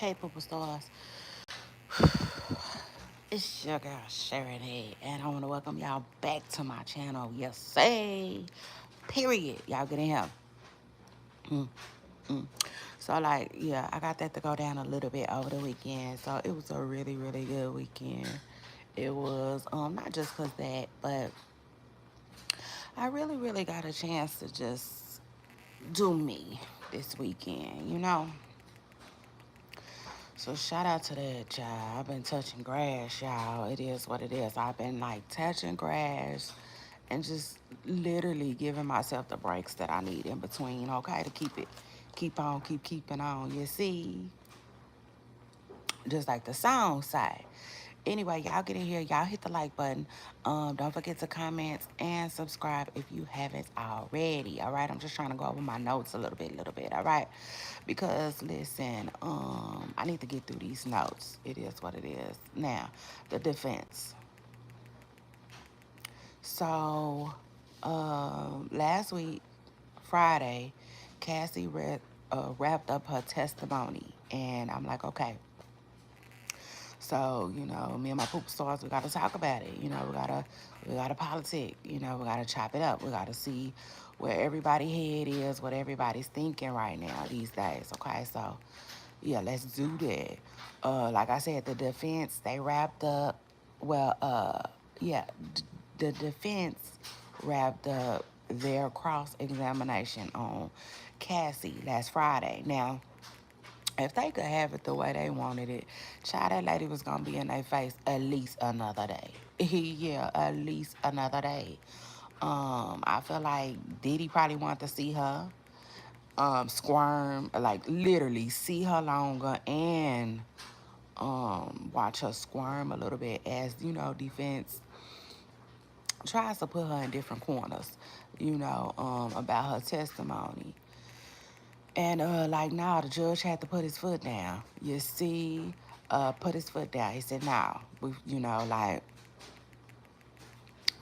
Hey, Poopa Stars. It's your girl, Sharon, and I want to welcome y'all back to my channel. Yes, say, period. Y'all get in here. Mm, mm. So, like, yeah, I got that to go down a little bit over the weekend. So, it was a really, really good weekend. It was, not just because that, but I really, really got a chance to just do me this weekend, you know? So shout out to that, y'all. I've been touching grass, y'all. It is what it is. I've been like touching grass and just literally giving myself the breaks that I need in between, okay, to keep on, keeping on. You see, just like the song say. Anyway, y'all get in here. Y'all hit the like button. Don't forget to comment and subscribe if you haven't already. All right. I'm just trying to go over my notes a little bit. All right. Because listen, I need to get through these notes. It is what it is. Now, the defense. So, last week, Friday, Cassie wrapped up her testimony, and I'm like, okay. So, me and my poop stars, we gotta talk about it. We gotta politic. We gotta chop it up. We gotta see where everybody head is, what everybody's thinking right now these days. Okay, so yeah, let's do that. Like I said, the defense they wrapped up. Well, yeah, the defense wrapped up their cross examination on Cassie last Friday. Now, if they could have it the way they wanted it, child, that lady was gonna be in their face at least another day. Yeah, at least another day. I feel like Diddy probably wanted to see her squirm, like literally see her longer and watch her squirm a little bit as, defense tries to put her in different corners, about her testimony. And like now the judge had to put his foot down. You see, put his foot down. He said, "No, like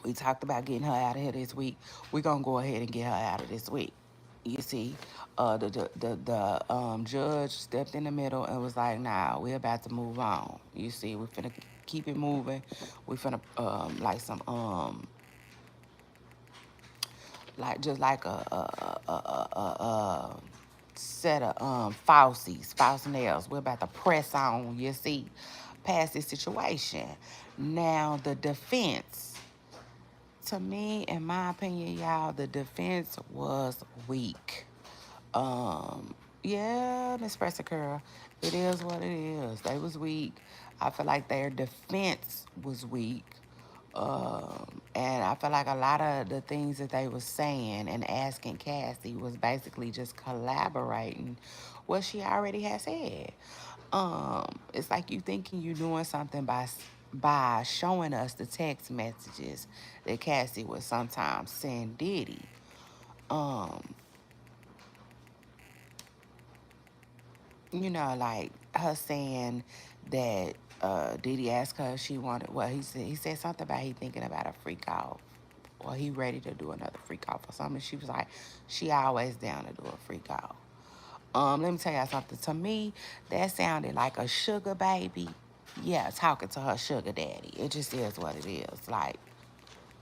we talked about getting her out of here this week. We're gonna go ahead and get her out of this week." You see, the judge stepped in the middle and was like, "Nah, we're about to move on. You see, we're finna keep it moving. We finna like some like just like a set of false nails. We're about to press on, you see, past this situation. Now the defense, to me, in my opinion, y'all, the defense was weak. Yeah, Miss Girl, it is what it is. They was weak. I feel like their defense was weak. And I feel like a lot of the things that they was saying and asking Cassie was basically just collaborating what she already had said. It's like you thinking you're doing something by showing us the text messages that Cassie would sometimes send Diddy. Um, like her saying that Diddy asked her if she wanted, well, he said something about he thinking about a freak off or he ready to do another freak off or something. She was like, she always down to do a freak off. Let me tell y'all something. To me, that sounded like a sugar baby. Yeah, talking to her sugar daddy. It just is what it is. Like,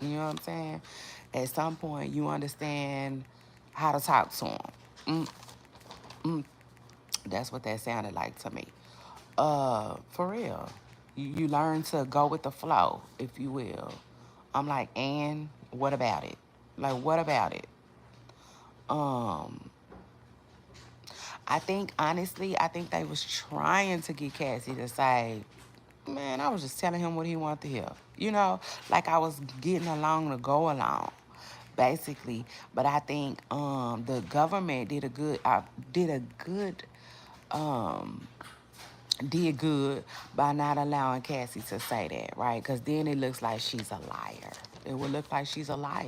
you know what I'm saying? At some point, you understand how to talk to him. Mm, mm, that's what that sounded like to me. For real. You learn to go with the flow, if you will. I'm like, and what about it? Like, what about it? Um, I think honestly, I think they was trying to get Cassie to say, man, I was just telling him what he wanted to hear. Like I was getting along to go along, basically. But I think the government um did good by not allowing Cassie to say that, right? Because then it looks like she's a liar. It would look like she's a liar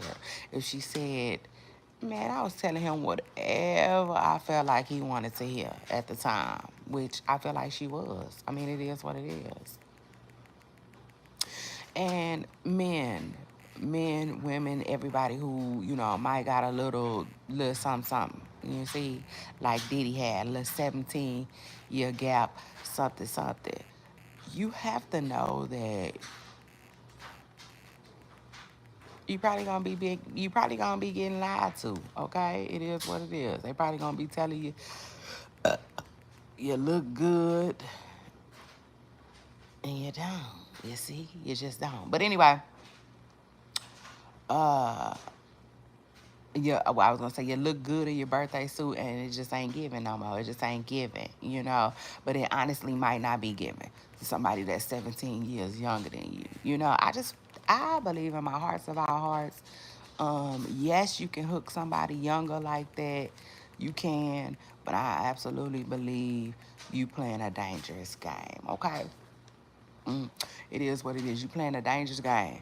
if she said, man, I was telling him whatever I felt like he wanted to hear at the time, which I feel like she was. I mean, it is what it is. And men, women, everybody who, might got a little something, something. You see, like Diddy had a little 17-year gap, something, something. You have to know that you probably gonna be big. You probably gonna be getting lied to. Okay, it is what it is. They probably gonna be telling you you look good, and you don't. You see, you just don't. But anyway, uh, yeah. Well, I was gonna say you look good in your birthday suit, and it just ain't giving no more. It just ain't giving, you know. But it honestly might not be giving to somebody that's 17 years younger than you. You know, I believe in my hearts of our hearts. Yes, you can hook somebody younger like that. You can, but I absolutely believe you playing a dangerous game. Okay, it is what it is. You playing a dangerous game.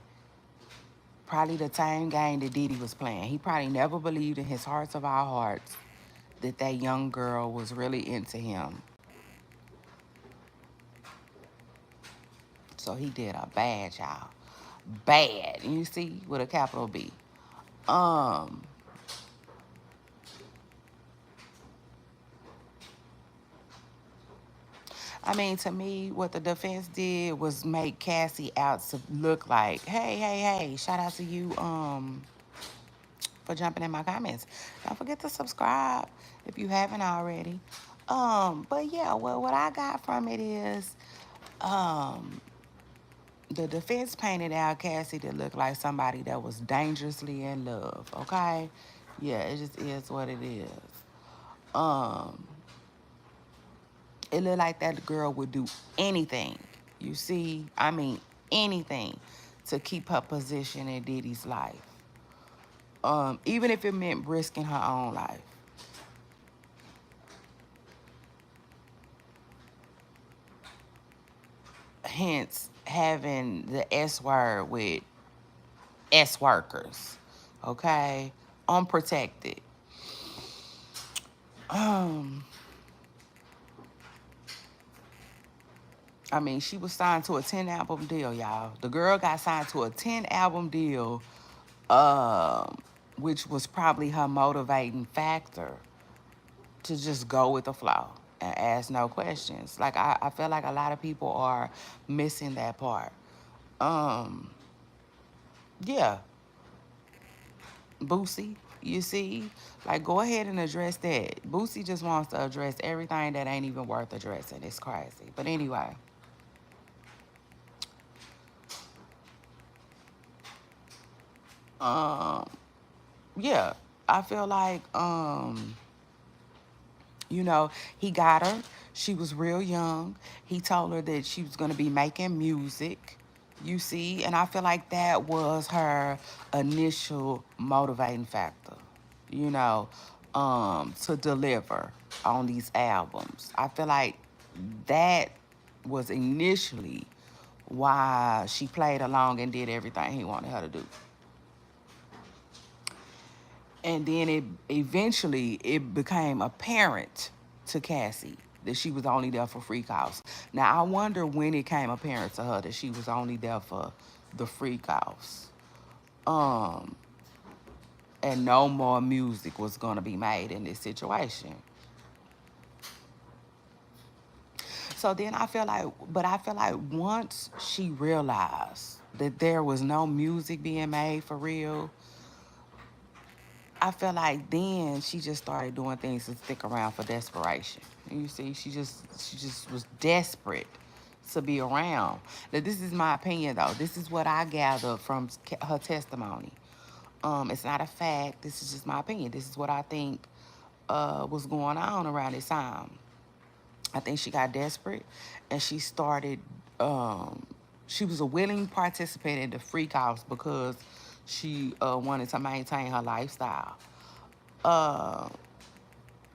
Probably the same game that Diddy was playing. He probably never believed in his hearts of our hearts that that young girl was really into him. So he did a bad job. Bad. You see, with a capital B. Um, I mean, to me, what the defense did was make Cassie out to look like, hey, hey, hey, shout out to you for jumping in my comments. Don't forget to subscribe if you haven't already. But yeah, well, what I got from it is um the defense painted out Cassie to look like somebody that was dangerously in love, okay? Yeah, it just is what it is. Um, it looked like that girl would do anything. You see, I mean anything to keep her position in Diddy's life. Even if it meant risking her own life. Hence having the S word with S workers. Okay? Unprotected. Um, I mean, she was signed to a 10-album deal, y'all. The girl got signed to a 10-album deal, which was probably her motivating factor to just go with the flow and ask no questions. Like, I feel like a lot of people are missing that part. Um, yeah, Boosie, you see? Like, go ahead and address that. Boosie just wants to address everything that ain't even worth addressing. It's crazy. But anyway, um, yeah, I feel like, you know, he got her. She was real young. He told her that she was going to be making music, you see? And I feel like that was her initial motivating factor, you know, to deliver on these albums. I feel like that was initially why she played along and did everything he wanted her to do. And then it eventually it became apparent to Cassie that she was only there for free calls. Now I wonder when it came apparent to her that she was only there for the free calls. Um, and no more music was gonna be made in this situation. So then I feel like once she realized that there was no music being made for real, I feel like then she just started doing things to stick around for desperation. And you see, she just was desperate to be around. Now, this is my opinion, though. This is what I gathered from her testimony. It's not a fact. This is just my opinion. This is what I think was going on around this time. I think she got desperate, and she started. She was a willing participant in the freak house because she wanted to maintain her lifestyle. Uh,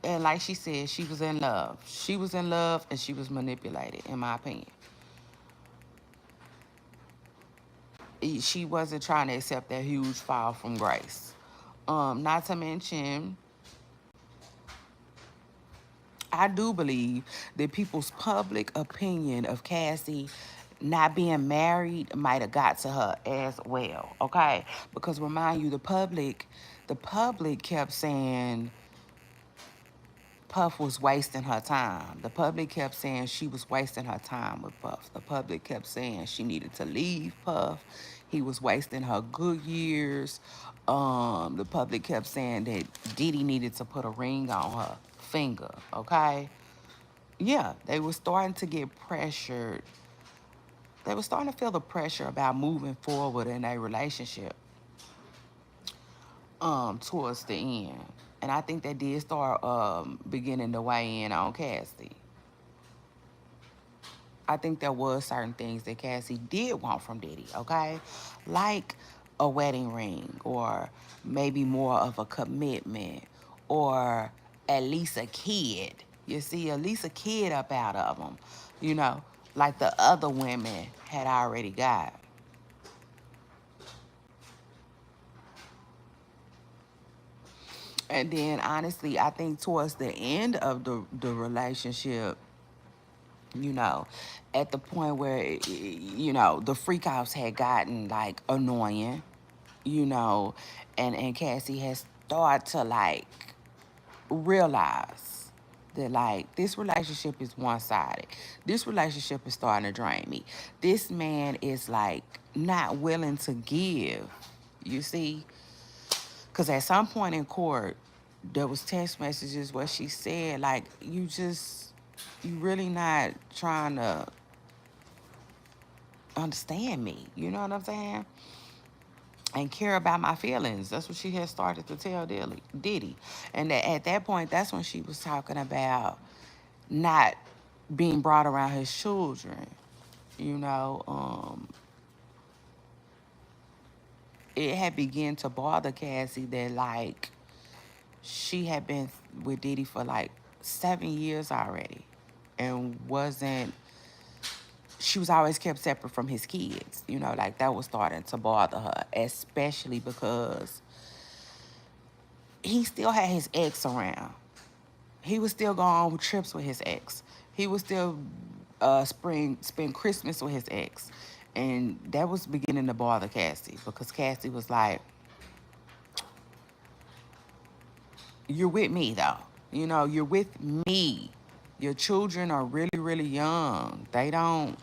and like she said, she was in love. She was in love and she was manipulated, in my opinion. She wasn't trying to accept that huge fall from grace. Not to mention, I do believe that people's public opinion of Cassie not being married might have got to her as well, okay? Because remind you, the public kept saying Puff was wasting her time. The public kept saying she was wasting her time with Puff. The public kept saying she needed to leave Puff. He was wasting her good years. The public kept saying that Diddy needed to put a ring on her finger, okay? Yeah, they were starting to get pressured. They were starting to feel the pressure about moving forward in a relationship towards the end. And I think that did start beginning to weigh in on Cassie. I think there was certain things that Cassie did want from Diddy, okay? Like a wedding ring, or maybe more of a commitment, or at least a kid. You see, at least a kid up out of him, you know, like the other women had already got. And then honestly, I think towards the end of the relationship, you know, at the point where, you know, the freak outs had gotten like annoying, you know, and Cassie has started to like realize that like this relationship is one-sided. This relationship is starting to drain me. This man is like not willing to give, you see? Because at some point in court, there was text messages where she said, like, you really not trying to understand me. You know what I'm saying? And care about my feelings. That's what she had started to tell Diddy. And at that point, that's when she was talking about not being brought around his children. You know, it had begun to bother Cassie that, like, she had been with Diddy for like 7 years already and wasn't, she was always kept separate from his kids, you know, like that was starting to bother her, especially because he still had his ex around. He was still going on trips with his ex. He was still spend Christmas with his ex. And that was beginning to bother Cassie because Cassie was like, you're with me though. You know, you're with me. Your children are really, really young. They don't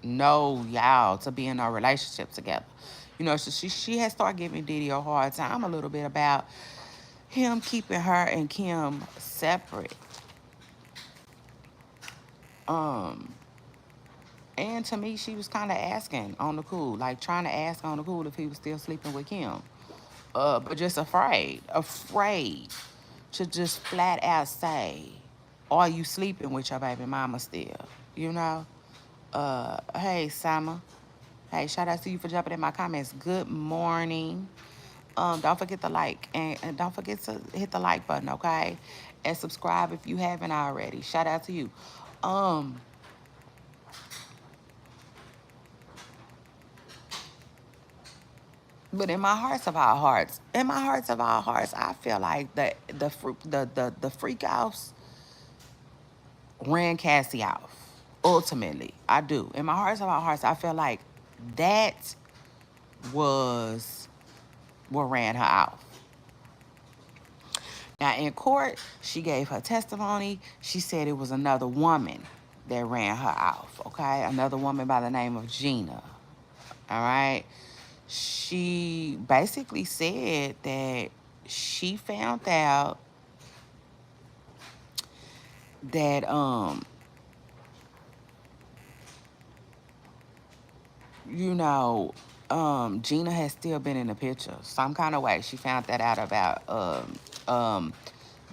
know y'all to be in a relationship together. You know, so she has started giving Diddy a hard time a little bit about him keeping her and Kim separate. Um, and to me, she was kind of asking on the cool, like trying to ask on the cool if he was still sleeping with Kim. But just afraid to just flat out say, are you sleeping with your baby mama still? You know? Hey, Sama. Hey, shout out to you for jumping in my comments. Good morning. Don't forget to like and don't forget to hit the like button, okay? And subscribe if you haven't already. Shout out to you. Um, but in my hearts of all hearts, I feel like the freak offs ran Cassie off. Ultimately, I do. In my hearts of all hearts, I feel like that was what ran her off. Now, in court, she gave her testimony. She said it was another woman that ran her off, okay? Another woman by the name of Gina, all right? She basically said that she found out that, you know, Gina has still been in the picture. Some kind of way. She found that out about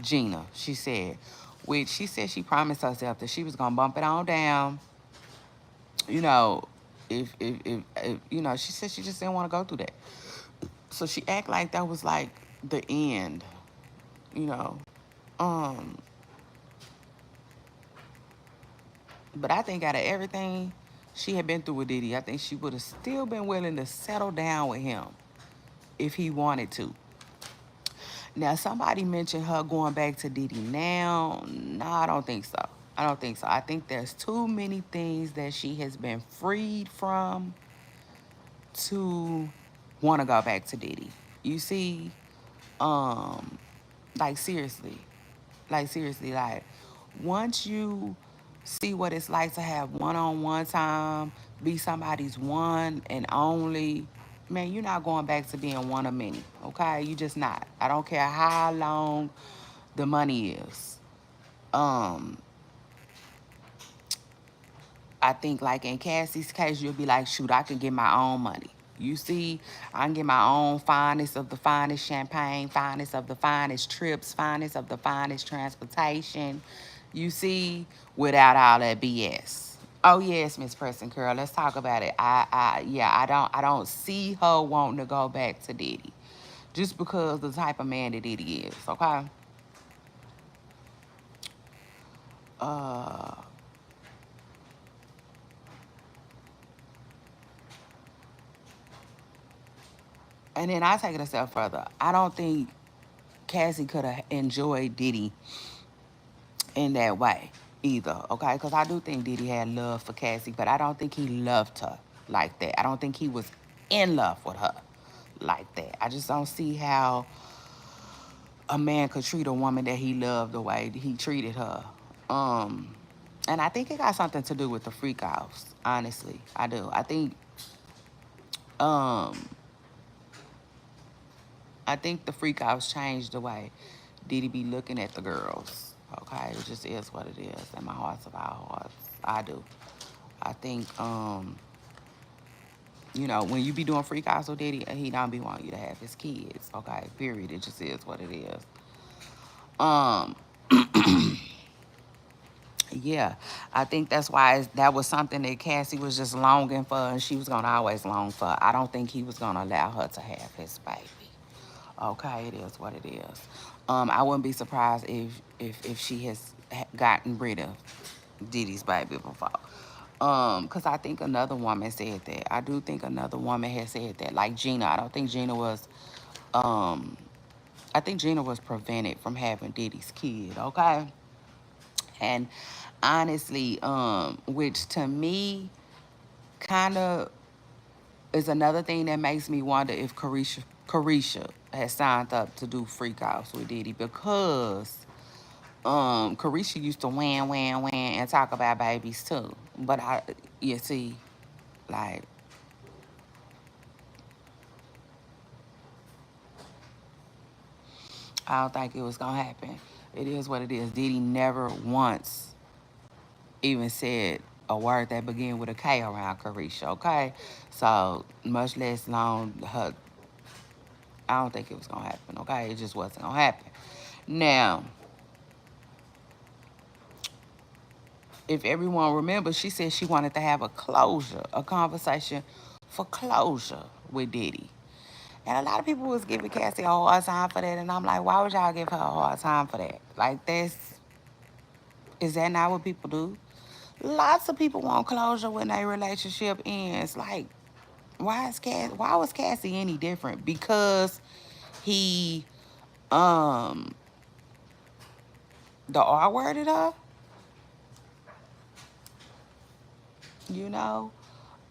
Gina, she said. Which she said she promised herself that she was going to bump it on down. You know, if, you know, she said she just didn't want to go through that. So she act like that was like the end, you know. Um, but I think out of everything she had been through with Diddy, I think she would have still been willing to settle down with him if he wanted to. Now, somebody mentioned her going back to Diddy now. No, I don't think so. I don't think so. I think there's too many things that she has been freed from to want to go back to Diddy. You see, like seriously, Like seriously, like once you see what it's like to have one-on-one time, be somebody's one and only, man, you're not going back to being one of many. Okay, you just not. I don't care how long the money is. Um, I think like in Cassie's case, you'll be like, shoot, I can get my own money. You see, I can get my own finest of the finest champagne, finest of the finest trips, finest of the finest transportation. You see, without all that BS. Oh yes, Miss Preston Curl, let's talk about it. Yeah, I don't see her wanting to go back to Diddy, just because the type of man that Diddy is. Okay. Uh, and then I take it a step further. I don't think Cassie could have enjoyed Diddy in that way either, okay? Because I do think Diddy had love for Cassie, but I don't think he loved her like that. I don't think he was in love with her like that. I just don't see how a man could treat a woman that he loved the way he treated her. Um, and I think it got something to do with the freak offs, honestly. I do. Um, I think the freak offs changed the way Diddy be looking at the girls. Okay, it just is what it is. And my heart's of our hearts. I do. I think, when you be doing freak offs with Diddy, he don't be wanting you to have his kids. Okay, period. It just is what it is. Um, yeah, I think that's why that was something that Cassie was just longing for, and she was gonna always long for. I don't think he was gonna allow her to have his baby. Okay, it is what it is. I wouldn't be surprised if she has gotten rid of Diddy's baby before. Cause I think another woman said that. I do think another woman has said that. Like Gina, I don't think Gina was. Um, I think Gina was prevented from having Diddy's kid. Okay, and honestly, which to me kind of is another thing that makes me wonder if Carisha has signed up to do freak offs with Diddy, because Carisha used to whan and talk about babies too. But you see, like, I don't think it was gonna happen. It is what it is. Diddy never once even said a word that began with a K around Carisha, okay? So much less long her, I don't think it was gonna happen, okay? It just wasn't gonna happen. Now, if everyone remembers, she said she wanted to have a conversation for closure with Diddy. And a lot of people was giving Cassie a hard time for that. And I'm like, why would y'all give her a hard time for that? Like, is that not what people do? Lots of people want closure when their relationship ends. Like, why was Cassie any different? Because he, um, the R worded her, you know?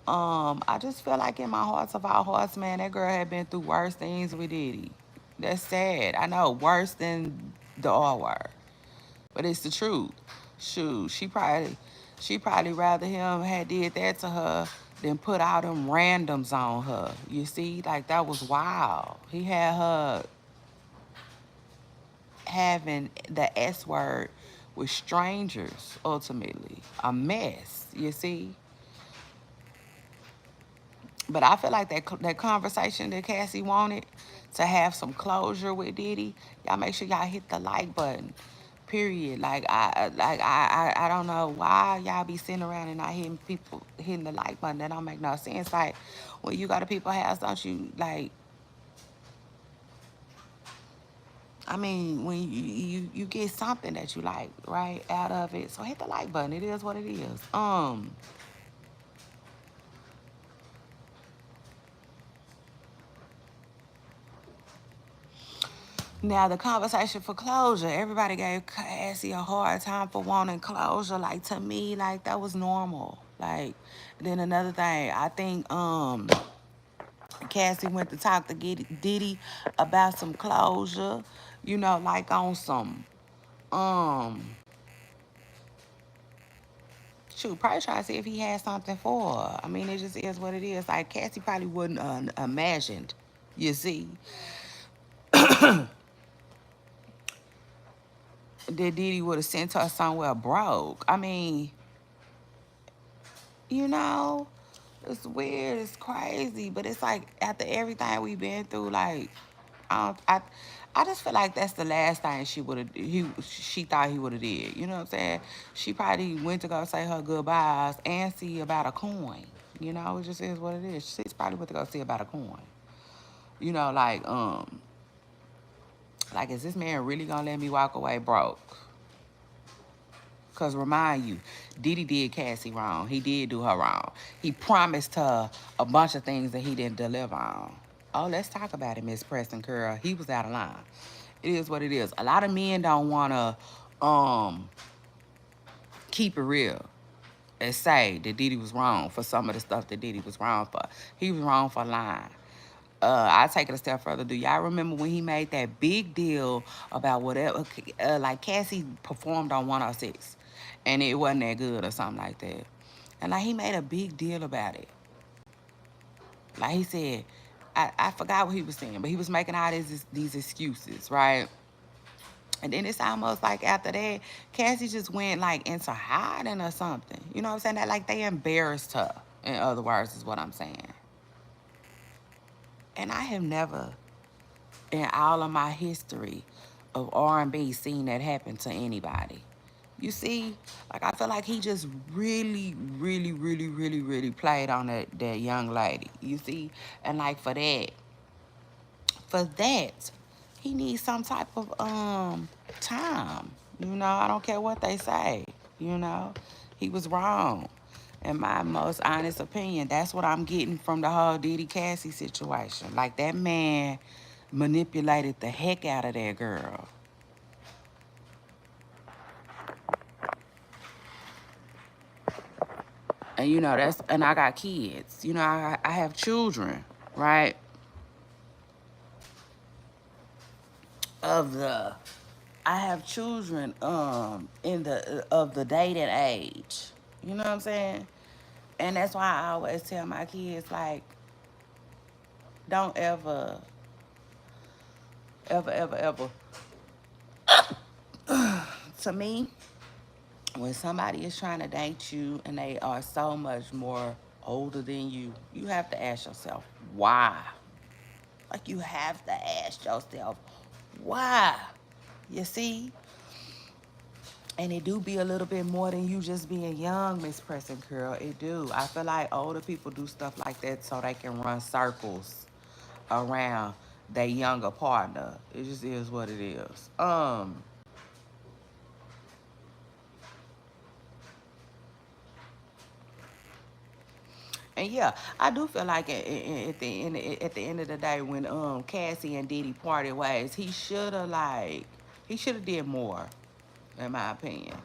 I just feel like in my hearts of our hearts, man, that girl had been through worse things with Diddy. That's sad. I know, worse than the R word. But it's the truth. Shoot, she probably rather him had did that to her than put all them randoms on her. You see, like that was wild. He had her having the S word with strangers. Ultimately, a mess. You see. But I feel like that conversation that Cassie wanted to have some closure with Diddy, y'all make sure y'all hit the like button. Period. I don't know why y'all be sitting around and not hitting the like button. That don't make no sense. Like when you go to people's house, don't you like? I mean, when you get something that you like, right, out of it. So hit the like button. It is what it is. Now, the conversation for closure, everybody gave Cassie a hard time for wanting closure. Like, to me, like, that was normal. Like, then another thing, I think Cassie went to talk to Diddy about some closure, like on some. Um, shoot, probably try to see if he had something for her. I mean, it just is what it is. Like, Cassie probably wouldn't imagined, you see, that Diddy would have sent her somewhere broke. I mean, you know, it's weird, it's crazy, but it's like after everything we've been through, like, I don't, I just feel like that's the last thing she thought he would have did. You know what I'm saying? She probably went to go say her goodbyes and see about a coin. You know, it just is what it is. She's probably went to go see about a coin. You know, like is this man really gonna let me walk away broke? Cause remind you, Diddy did Cassie wrong. He did do her wrong. He promised her a bunch of things that he didn't deliver on. Oh, let's talk about it, Miss Preston Curl. He was out of line. It is what it is. A lot of men don't wanna keep it real and say that Diddy was wrong for some of the stuff that Diddy was wrong for. He was wrong for lying. I take it a step further. Do y'all remember when he made that big deal about whatever, like Cassie performed on 106 and it wasn't that good or something like that? And like he made a big deal about it. Like he said, I forgot what he was saying, but he was making all these excuses, right? And then it's almost like after that, Cassie just went like into hiding or something. You know what I'm saying? That like they embarrassed her, in other words, is what I'm saying. And I have never in all of my history of R&B seen that happen to anybody. You see, like I feel like he just really, really, really, really, really played on that young lady. You see, and like for that, he needs some type of time. You know, I don't care what they say. You know, he was wrong. In my most honest opinion, that's what I'm getting from the whole Diddy Cassie situation. Like that man manipulated the heck out of that girl. And you know, and I got kids. You know, I have children, right? Of the I have children in the of the dating age. You know what I'm saying? And that's why I always tell my kids like don't ever ever to me when somebody is trying to date you and they are so much more older than you have to ask yourself why. Like you have to ask yourself why. You see? And it do be a little bit more than you just being young, Miss Preston Curl. It do. I feel like older people do stuff like that so they can run circles around their younger partner. It just is what it is. And yeah, I do feel like at the end of the day, when Cassie and Diddy parted ways, he should have did more, in my opinion.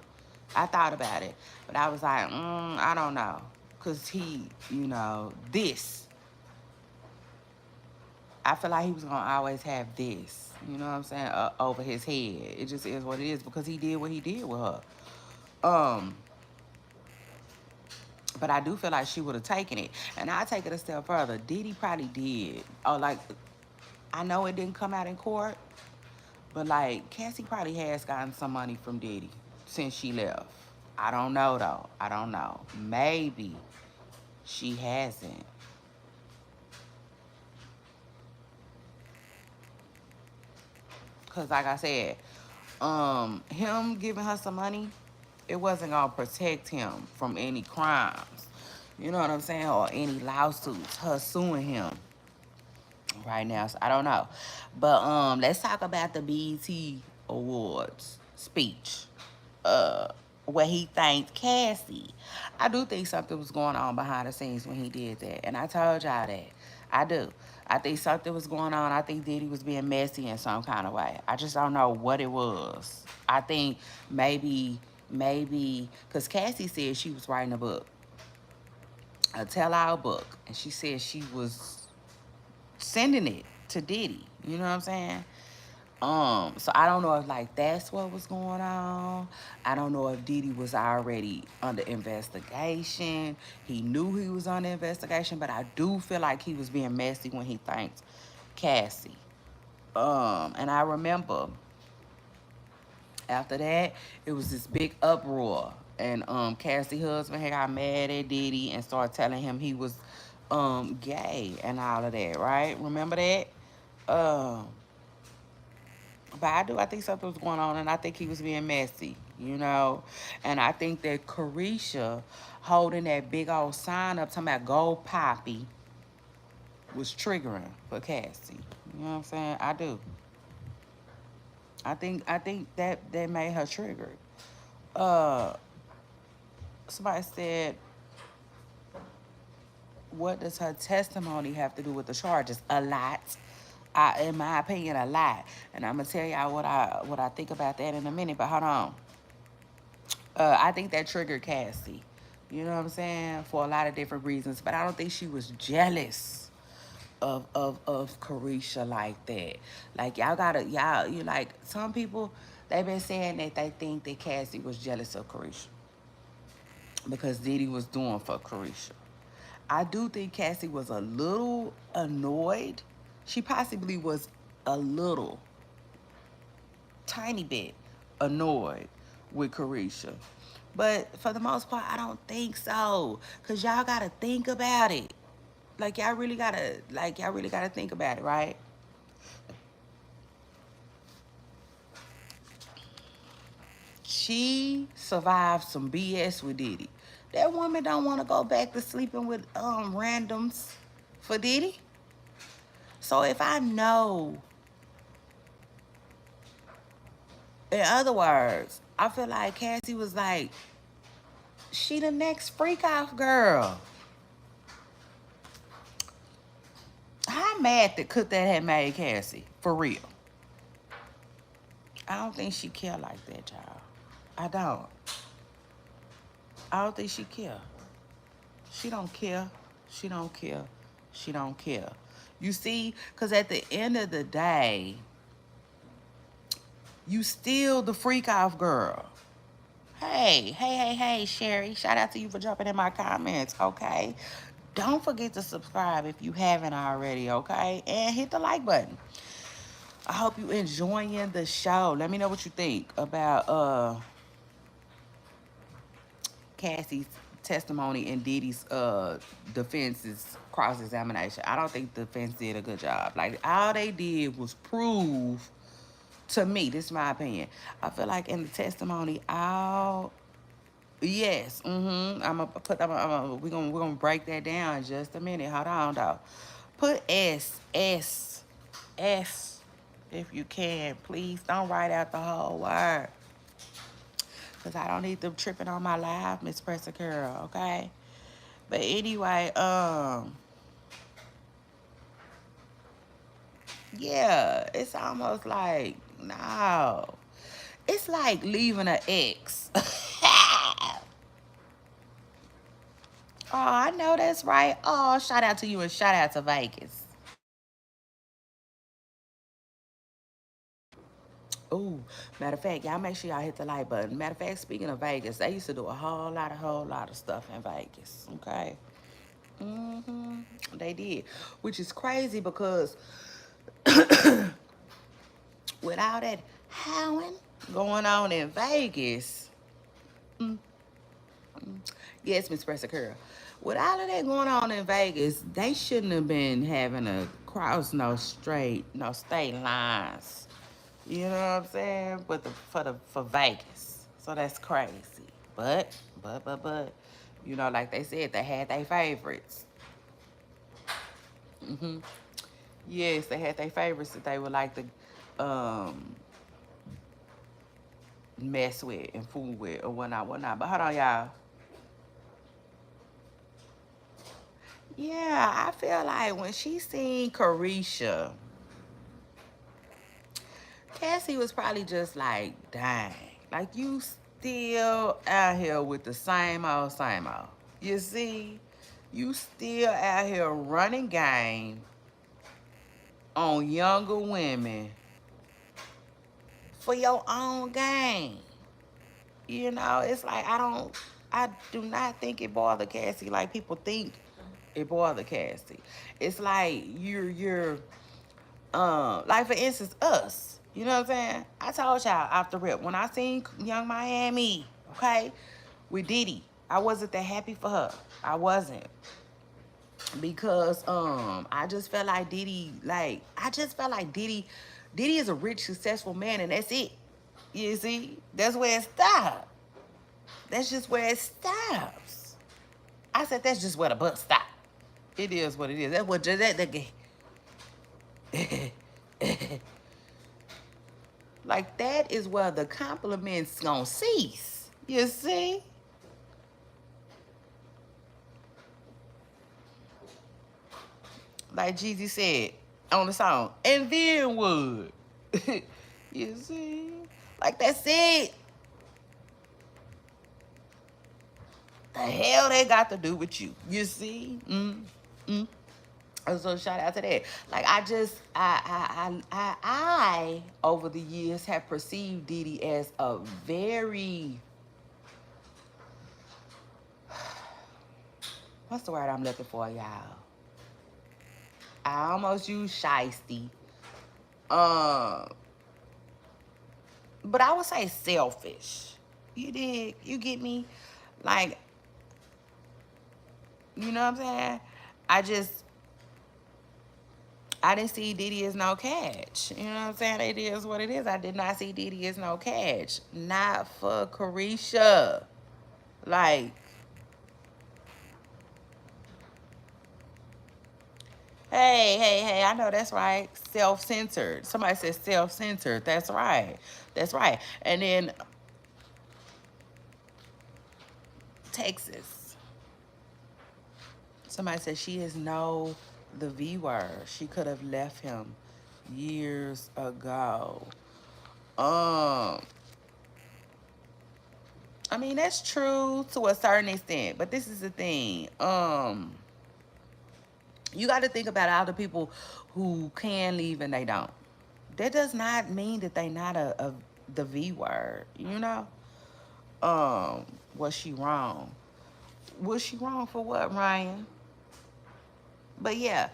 I thought about it, but I was like, I don't know, cause you know, I feel like he was gonna always have this, you know what I'm saying, over his head. It just is what it is because he did what he did with her. Um, But I do feel like she would have taken it. And I take it a step further. Diddy probably did. Oh, like, I know it didn't come out in court, but like, Cassie probably has gotten some money from Diddy since she left. I don't know, though. I don't know. Maybe she hasn't. Because, like I said, him giving her some money, it wasn't going to protect him from any crimes. You know what I'm saying? Or any lawsuits, her suing him right now. So I don't know. But let's talk about the BET Awards speech. Uh where he thanked Cassie. I do think something was going on behind the scenes when he did that. And I told y'all that. I do. I think something was going on. I think Diddy was being messy in some kind of way. I just don't know what it was. I think maybe, because Cassie said she was writing a book, a tell-all book. And she said she was sending it to Diddy. You know what I'm saying? So I don't know if like that's what was going on. I don't know if Diddy was already under investigation. He knew he was under investigation, but I do feel like he was being messy when he thanked Cassie. And I remember after that, it was this big uproar. And Cassie's husband had got mad at Diddy and started telling him he was gay and all of that, right? Remember that? Um but I think something was going on, and I think he was being messy, you know. And I think that Carisha holding that big old sign up talking about Gold Poppy was triggering for Cassie. You know what I'm saying? I do. I think that made her triggered. Uh Somebody said, what does her testimony have to do with the charges? A lot. In my opinion, a lot. And I'm gonna tell y'all what I think about that in a minute. But hold on. I think that triggered Cassie. You know what I'm saying? For a lot of different reasons. But I don't think she was jealous of Carisha like that. Like you like some people, they've been saying that they think that Cassie was jealous of Carisha because Diddy was doing for Carisha. I do think Cassie was a little annoyed. She possibly was a little, tiny bit annoyed with Carisha. But for the most part, I don't think so. Cause y'all gotta think about it. Y'all really gotta think about it, right? She survived some BS with Diddy. That woman don't wanna go back to sleeping with randoms for Diddy. So if I know, in other words, I feel like Cassie was like, she the next freak off girl. How mad that could that have made Cassie? For real. I don't think she care like that, y'all. I don't. I don't think she care. She don't care. She don't care. She don't care. You see, because at the end of the day, you still the freak off girl. Hey, Sherry. Shout out to you for jumping in my comments, okay? Don't forget to subscribe if you haven't already, okay? And hit the like button. I hope you enjoying the show. Let me know what you think about Cassie's testimony and Diddy's defense's cross-examination. I don't think the defense did a good job. Like, all they did was prove to me, this is my opinion. I feel like in the testimony, all yes, we're gonna break that down in just a minute. Hold on though. Put S if you can. Please don't write out the whole word. Cause I don't need them tripping on my live, Miss Pressa Girl, okay? But anyway, yeah, it's almost like, no. It's like leaving an ex. Oh, I know that's right. Oh, shout out to you and shout out to Vegas. Ooh, matter of fact, y'all make sure y'all hit the like button. Matter of fact, speaking of Vegas, they used to do a whole lot of stuff in Vegas, okay? They did, which is crazy because with all that howling going on in Vegas, yes, Miss Pressa, with all of that going on in Vegas, they shouldn't have been having to cross no state lines. You know what I'm saying? But for Vegas, so that's crazy. But, you know, like they said, they had their favorites. Yes, they had their favorites that they would like to mess with and fool with or whatnot. But hold on, y'all. Yeah, I feel like when she seen Carisha, Cassie was probably just like, dang, like you still out here with the same old, same old. You see, you still out here running game on younger women for your own gain. You know, it's like I do not think it bothered Cassie like people think it bothered Cassie. It's like you're like for instance us. You know what I'm saying? I told y'all off the rip when I seen Young Miami, okay, with Diddy, I wasn't that happy for her. I wasn't. Because I just felt like Diddy is a rich, successful man, and that's it. You see? That's where it stopped. That's just where it stops. I said that's just where the buck stopped. It is what it is. That's what like that is where the compliments gonna cease. You see? Like Jeezy said on the song, and then what? You see? Like that's it. The hell they got to do with you? You see? Mm. So shout out to that. Like I just I over the years have perceived Diddy as a very, what's the word I'm looking for, y'all? I almost use shiesty. But I would say selfish. You dig? You get me? Like, you know what I'm saying? I just I didn't see Diddy as no catch. You know what I'm saying? It is what it is. I did not see Diddy as no catch. Not for Carisha. Like, hey, I know that's right. Self-centered. Somebody said self-centered. That's right. That's right. And then Texas. Somebody said she is no the V word. She could have left him years ago. Um, I mean that's true to a certain extent, but this is the thing. You got to think about all the people who can leave and they don't. That does not mean that they not the V word, you know? Um, was she wrong? Was she wrong for what, Ryan? But yeah,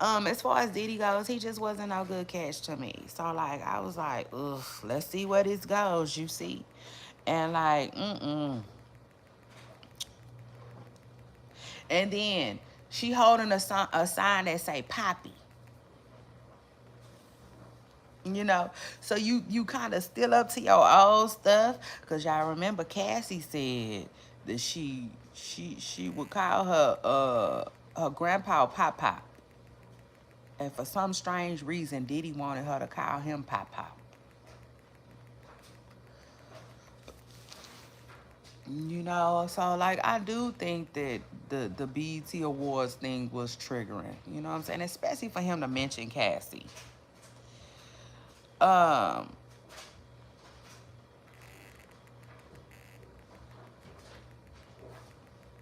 as far as Diddy goes, he just wasn't no good catch to me. So like I was like, ugh, let's see where this goes, you see. And like, And then she holding a sign that say Poppy. You know, so you kind of still up to your old stuff, because y'all remember Cassie said that she would call her grandpa Pop Pop, and for some strange reason Diddy wanted her to call him Pop Pop. You know, so like I do think that the BET Awards thing was triggering. You know what I'm saying? Especially for him to mention Cassie. Um,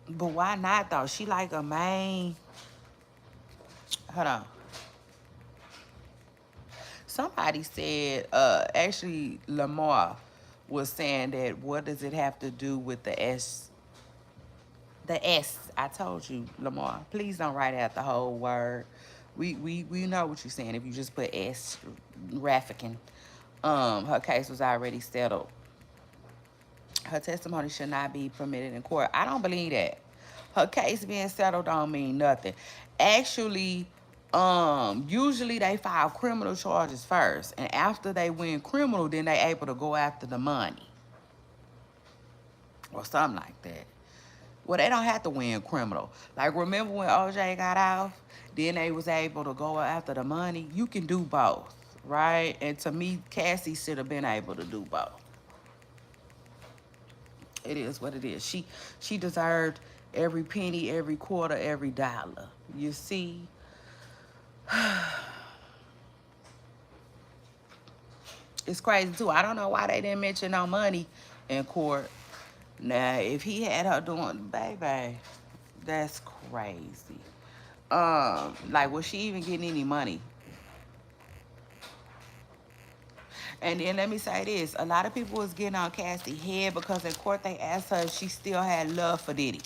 but why not though? She like a main. Hold on. Somebody said, actually, Lamar was saying that what does it have to do with the S? The S. I told you, Lamar. Please don't write out the whole word. We know what you're saying. If you just put S, Raffican, her case was already settled. Her testimony should not be permitted in court. I don't believe that. Her case being settled don't mean nothing. Actually, usually they file criminal charges first, and after they win criminal, then they able to go after the money or something like that. Well, they don't have to win criminal. Like, remember when OJ got off? Then they was able to go after the money. You can do both, right? And to me, Cassie should have been able to do both. It is what it is. She deserved every penny, every quarter, every dollar. You see? It's crazy too. I don't know why they didn't mention no money in court. Now, if he had her doing, baby, that's crazy. Like, was she even getting any money? And then let me say this. A lot of people was getting on Cassie head because in court they asked her if she still had love for Diddy.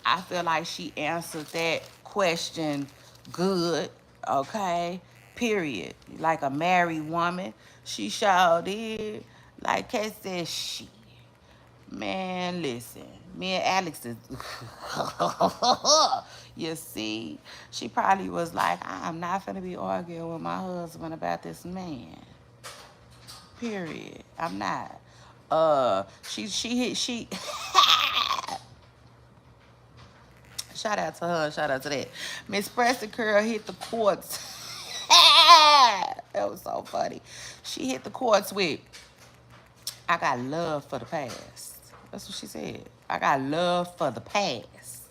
I feel like she answered that question good, okay? Period. Like a married woman. She sure did. Like Cassie said, she. Man, listen. Me and Alex is... You see? She probably was like, I'm not finna be arguing with my husband about this man. Period. I'm not. She shout out to her, shout out to that. Miss Preston Curl hit the courts. That was so funny. She hit the courts with, I got love for the past. That's what she said. I got love for the past.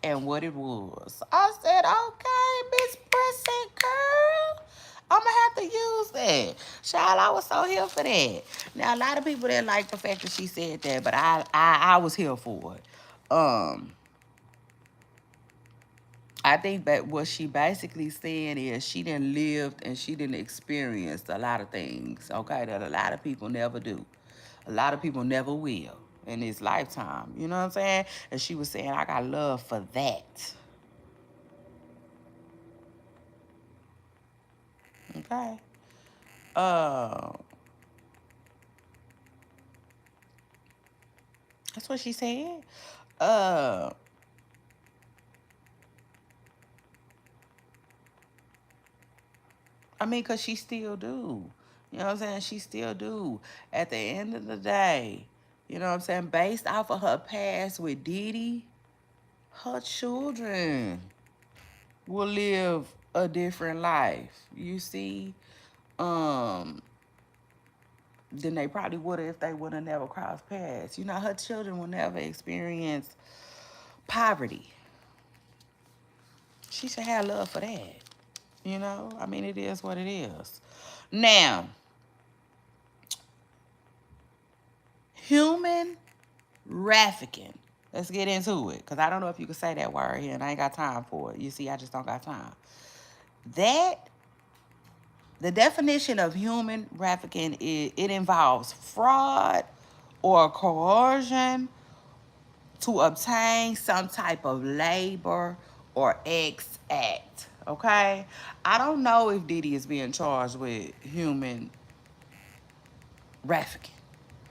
And what it was. I said, okay, Miss Preston Curl. I'm gonna have to use that. Child, I was so here for that. Now a lot of people didn't like the fact that she said that, but I was here for it. I think that what she basically saying is she didn't live and she didn't experience a lot of things, okay, that a lot of people never do. A lot of people never will in this lifetime. You know what I'm saying? And she was saying, I got love for that. Okay. That's what she said. Uh, I mean, because she still do. You know what I'm saying? She still do. At the end of the day, you know what I'm saying? Based off of her past with Diddy, her children will live a different life. You see? Than they probably would have if they would have never crossed paths. You know, her children will never experience poverty. She should have love for that. You know? I mean, it is what it is. Now, human trafficking. Let's get into it. Because I don't know if you can say that word here, and I ain't got time for it. You see, I just don't got time. The definition of human trafficking is it involves fraud or coercion to obtain some type of labor or act. Okay? I don't know if Diddy is being charged with human trafficking.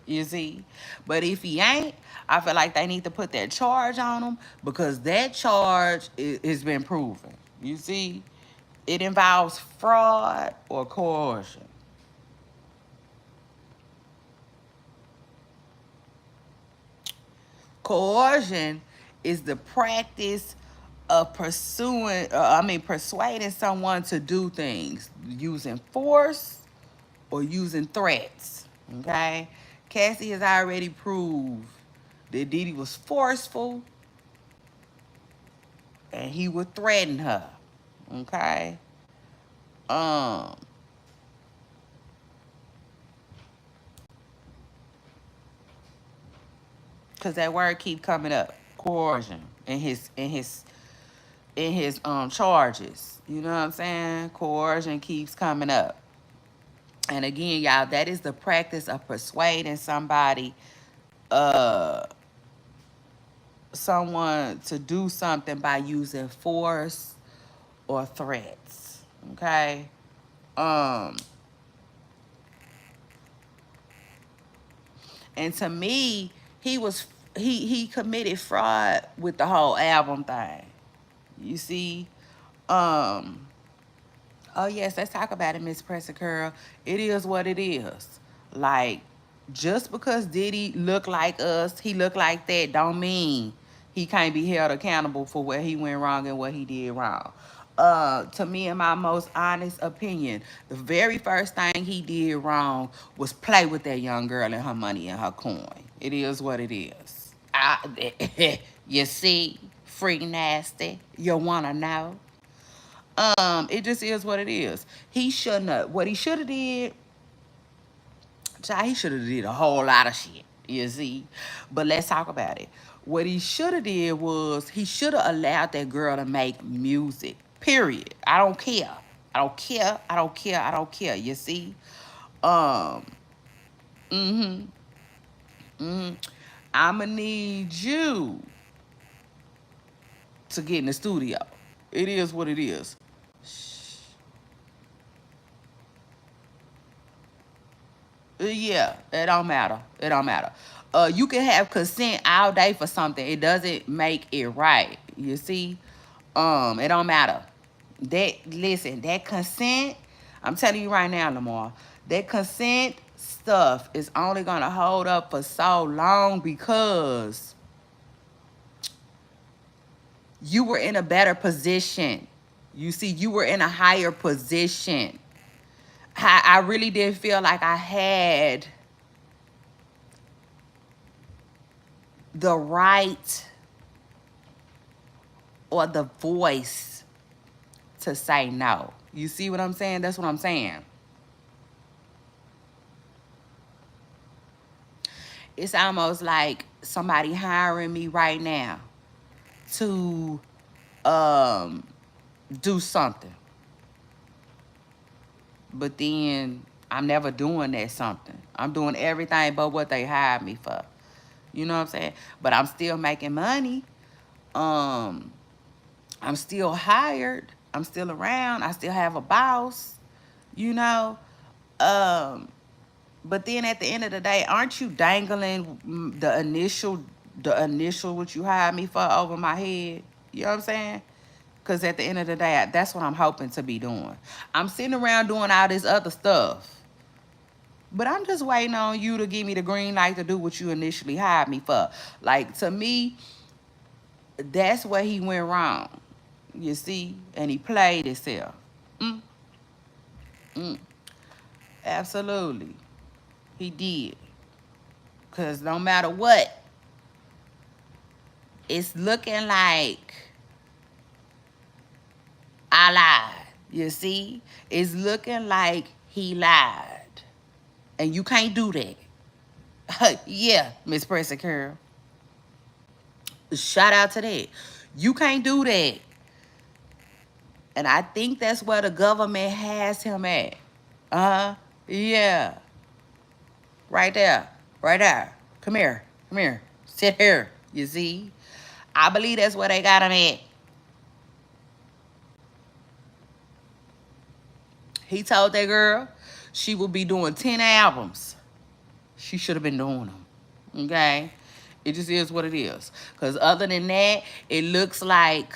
You see? But if he ain't, I feel like they need to put that charge on him because that charge has been proven. You see? It involves fraud or coercion. Coercion is the practice of persuading someone to do things using force or using threats. Okay? Cassie has already proved that Diddy was forceful and he would threaten her. Okay? Because that word keep coming up. Coercion in his charges. You know what I'm saying? Coercion keeps coming up. And again, y'all, that is the practice of persuading uh someone to do something by using force or threats. Okay? And to me, he committed fraud with the whole album thing. You see? Oh yes, let's talk about it, Miss Presser Curl. It is what it is. Like, just because Diddy look like us, he look like that, don't mean he can't be held accountable for where he went wrong and what he did wrong. To me, in my most honest opinion, the very first thing he did wrong was play with that young girl and her money and her coin. It is what it is. You see, freak nasty. You wanna know? It just is what it is. He shouldn't have. What he should have did, child, he should have did a whole lot of shit. You see, but let's talk about it. What he should have did was he should have allowed that girl to make music. Period. I don't care. I don't care. I don't care. I don't care. You see? Um, mm-hmm. Mm-hmm. I'ma need you to get in the studio. It is what it is. Yeah, it don't matter. It don't matter. You can have consent all day for something. It doesn't make it right. You see? It don't matter. That consent, I'm telling you right now, Lamar, that consent stuff is only gonna hold up for so long because you were in a better position. You see, you were in a higher position. I really didn't feel like I had the right or the voice to say no. You see what I'm saying? That's what I'm saying. It's almost like somebody hiring me right now to um do something. But then I'm never doing that something. I'm doing everything but what they hired me for. You know what I'm saying? But I'm still making money. Um, I'm still hired. I'm still around. I still have a boss, you know. Um, but then at the end of the day, aren't you dangling the initial what you hired me for over my head? You know what I'm saying? Because at the end of the day, that's what I'm hoping to be doing. I'm sitting around doing all this other stuff. But I'm just waiting on you to give me the green light to do what you initially hired me for. Like, to me, that's where he went wrong. You see? And he played himself. Mm, mm, absolutely. He did. Because no matter what, it's looking like I lied. You see? It's looking like he lied. And you can't do that. Yeah, Miss Pressy Curl. Shout out to that. You can't do that. And I think that's where the government has him at. Yeah. Right there. Right there. Come here. Come here. Sit here. You see? I believe that's where they got him at. He told that girl she would be doing 10 albums. She should have been doing them. Okay? It just is what it is. Because other than that, it looks like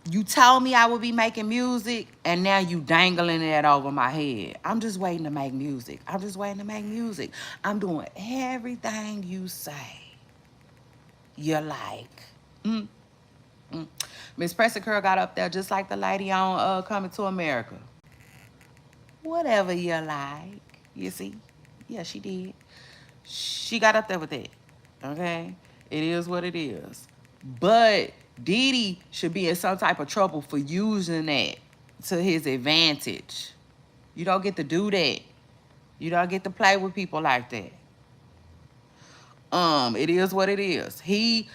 you told me I would be making music, and now you dangling that over my head. I'm just waiting to make music. I'm just waiting to make music. I'm doing everything you say you like. Mm, mm. Miss Pressy Curl got up there just like the lady on Coming to America. Whatever you like. You see? Yeah, she did. She got up there with it. Okay? It is what it is. But Diddy should be in some type of trouble for using that to his advantage. You don't get to do that. You don't get to play with people like that. It is what it is. He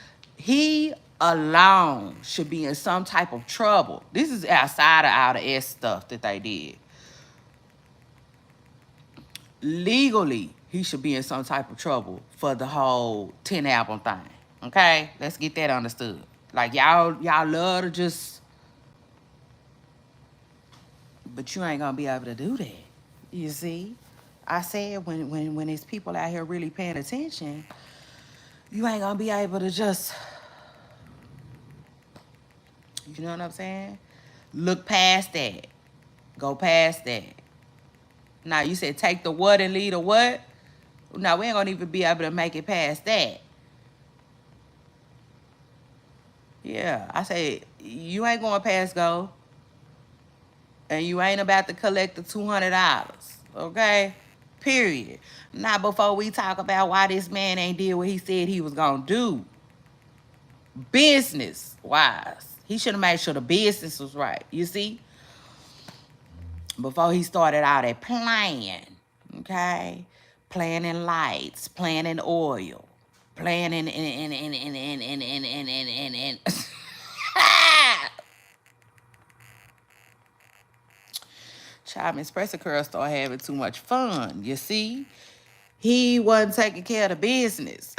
alone should be in some type of trouble. This is outside of all the S stuff that they did. Legally, he should be in some type of trouble for the whole 10 album thing. Okay? Let's get that understood. Like, y'all love to just, but you ain't gonna be able to do that. You see? I said when it's people out here really paying attention, you ain't gonna be able to just, you know what I'm saying? Look past that. Go past that. Now, you said take the what and leave the what? Now, we ain't gonna even be able to make it past that. Yeah, I say, you ain't going past go. And you ain't about to collect the $200. Okay? Period. Not before we talk about why this man ain't did what he said he was gonna do. Business-wise. He should have made sure the business was right. You see? Before he started out at playing. Okay? Playing in lights. Playing in oil. Playing in Child, Miss Pressure Curl started having too much fun. You see? He wasn't taking care of the business.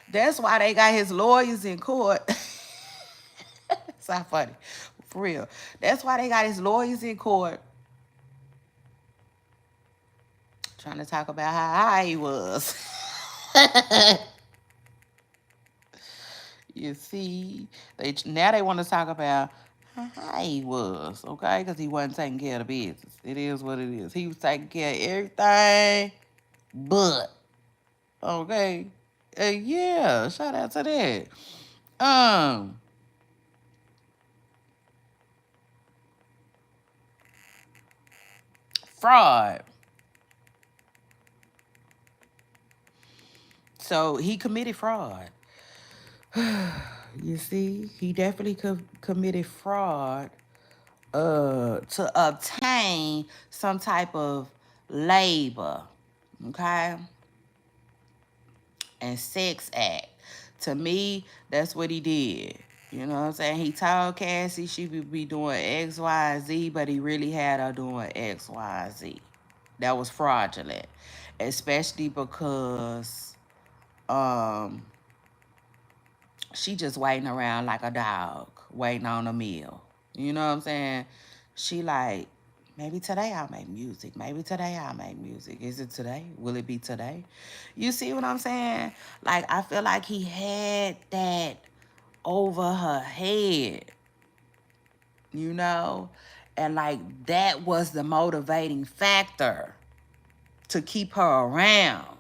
That's why they got his lawyers in court. It's not funny. For real. That's why they got his lawyers in court trying to talk about how high he was. You see, they want to talk about how high he was, okay? Because he wasn't taking care of the business. It is what it is. He was taking care of everything, but okay, yeah. Shout out to that. Um, Fraud. So he committed fraud. You see, he definitely committed fraud to obtain some type of labor, okay, and sex act. To me, that's what he did. You know what I'm saying? He told Cassie she would be doing X, Y, and Z, but he really had her doing X, Y, and Z. That was fraudulent, especially because um she just waiting around like a dog, waiting on a meal. You know what I'm saying? She like, maybe today I'll make music. Maybe today I'll make music. Is it today? Will it be today? You see what I'm saying? Like, I feel like he had that over her head, you know? And like, that was the motivating factor to keep her around.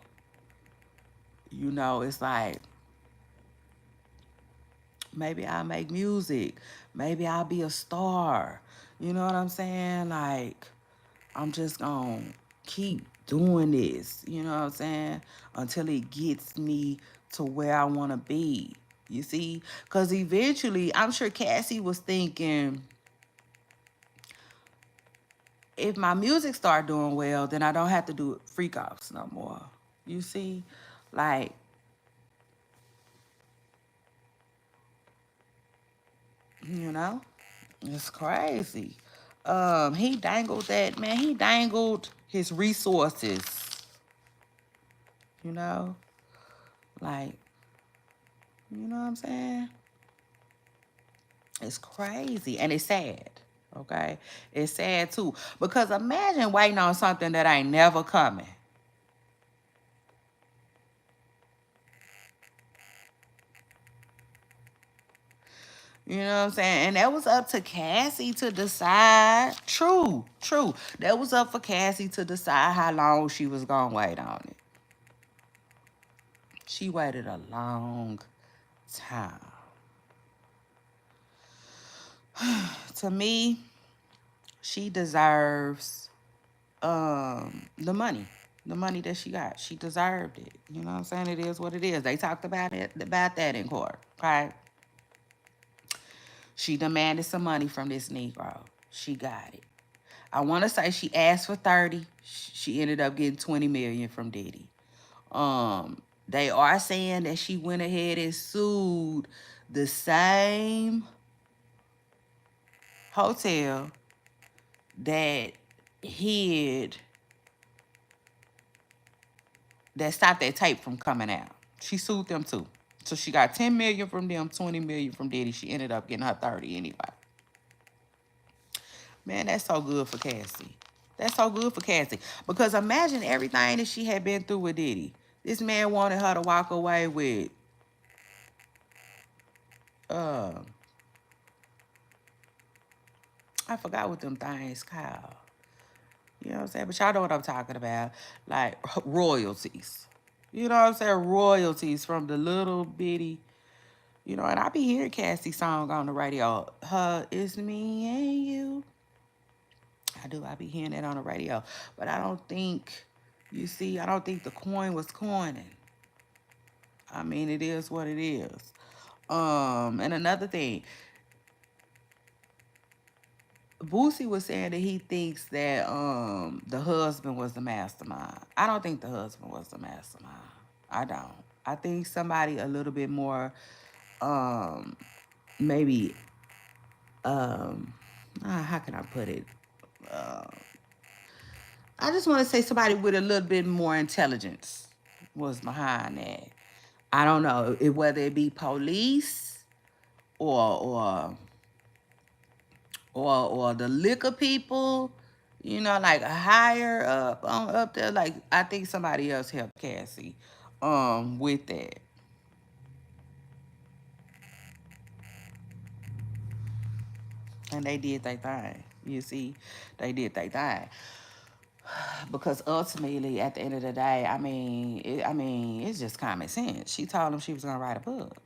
You know, it's like, maybe I'll make music. Maybe I'll be a star. You know what I'm saying? Like, I'm just gonna keep doing this. You know what I'm saying? Until it gets me to where I want to be. You see? Because eventually, I'm sure Cassie was thinking, if my music start doing well, then I don't have to do freak offs no more. You see? Like, you know? It's crazy. He dangled that, man. He dangled his resources, you know? Like, you know what I'm saying? It's crazy. And it's sad. Okay? It's sad too. Because imagine waiting on something that ain't never coming. You know what I'm saying? And that was up to Cassie to decide. True, true. That was up for Cassie to decide how long she was going to wait on it. She waited a long time. To me, she deserves the money. The money that she got. She deserved it. You know what I'm saying? It is what it is. They talked about that in court, right? She demanded some money from this Negro. She got it. I want to say she asked for 30. She ended up getting 20 million from Diddy. They are saying that she went ahead and sued the same hotel that hid, that stopped that tape from coming out. She sued them too. So she got 10 million from them, 20 million from Diddy. She ended up getting her 30 anyway. Man, that's so good for Cassie. That's so good for Cassie. Because imagine everything that she had been through with Diddy. This man wanted her to walk away with uh I forgot what them things called. You know what I'm saying? But y'all know what I'm talking about. Like royalties. You know what I'm saying? Royalties from the little bitty, you know, and I be hearing Cassie's song on the radio. It's me and you. I do. I be hearing it on the radio. But I don't think, you see, I don't think the coin was coining. I mean, it is what it is. And another thing, Boosie was saying that he thinks that the husband was the mastermind. I don't think the husband was the mastermind. I don't. I think somebody a little bit more maybe um, how can I put it? Uh, I just want to say somebody with a little bit more intelligence was behind that. I don't know whether it be police or or the liquor people, like higher up there. Like I think somebody else helped Cassie with that. And they did their thing. You see, they did their thing. Because ultimately, at the end of the day, it's just common sense. She told him she was gonna write a book.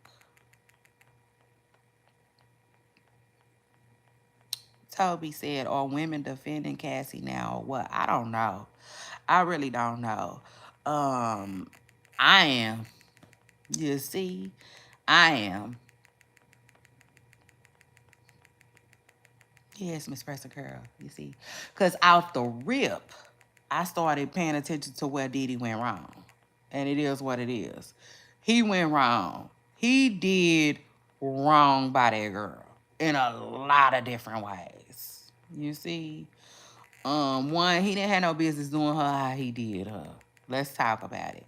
Toby said, "Are women defending Cassie now or what?" I don't know. I really don't know. I am. You see, I am. Yes, Miss Preston Curl. You see, because out the rip, I started paying attention to where Diddy went wrong, and it is what it is. He went wrong. He did wrong by that girl in a lot of different ways. You see, one, he didn't have no business doing her how he did her. Let's talk about it.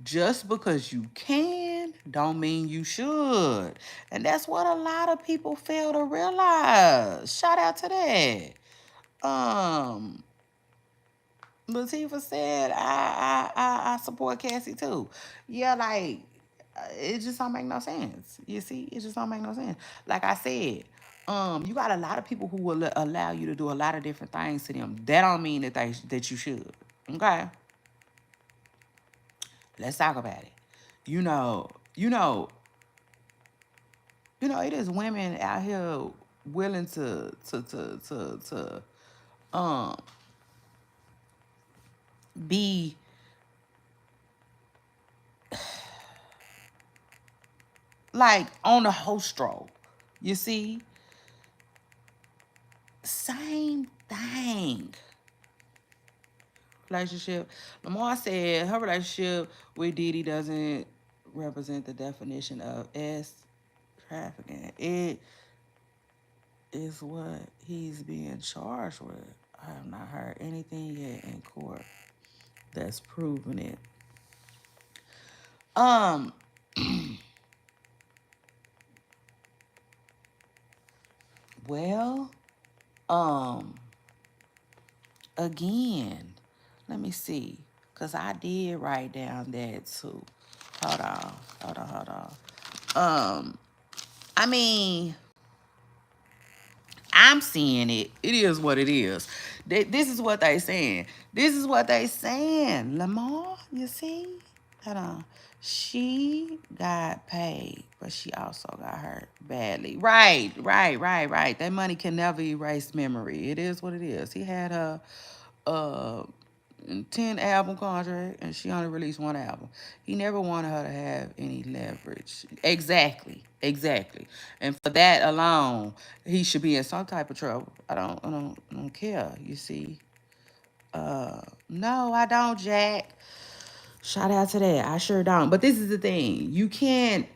Just because you can don't mean you should. And that's what a lot of people fail to realize. Shout out to that. Um Latifah said I support Cassie too. Yeah, like it just don't make no sense. You see, it just don't make no sense. Like I said, you got a lot of people who will allow you to do a lot of different things to them. That don't mean that you should. Okay, let's talk about it. You know, you know, it is women out here willing to um be like on the host roll. You see, same thing. Relationship. Lamar said her relationship with Diddy doesn't represent the definition of S trafficking. It is what he's being charged with. I have not heard anything yet in court that's proven it. Um, well, um, again, let me see, cause I did write down that too. Hold on. I mean, I'm seeing it. It is what it is. This is what they saying. This is what they saying. Lamar, you see? Hold on. She got paid, but she also got hurt badly. Right. That money can never erase memory. It is what it is. He had a uh 10 album contract and she only released one album. He never wanted her to have any leverage. Exactly. And for that alone, he should be in some type of trouble. I don't care, you see. No, I don't, Jack. Shout out to that. I sure don't. But this is the thing. You can't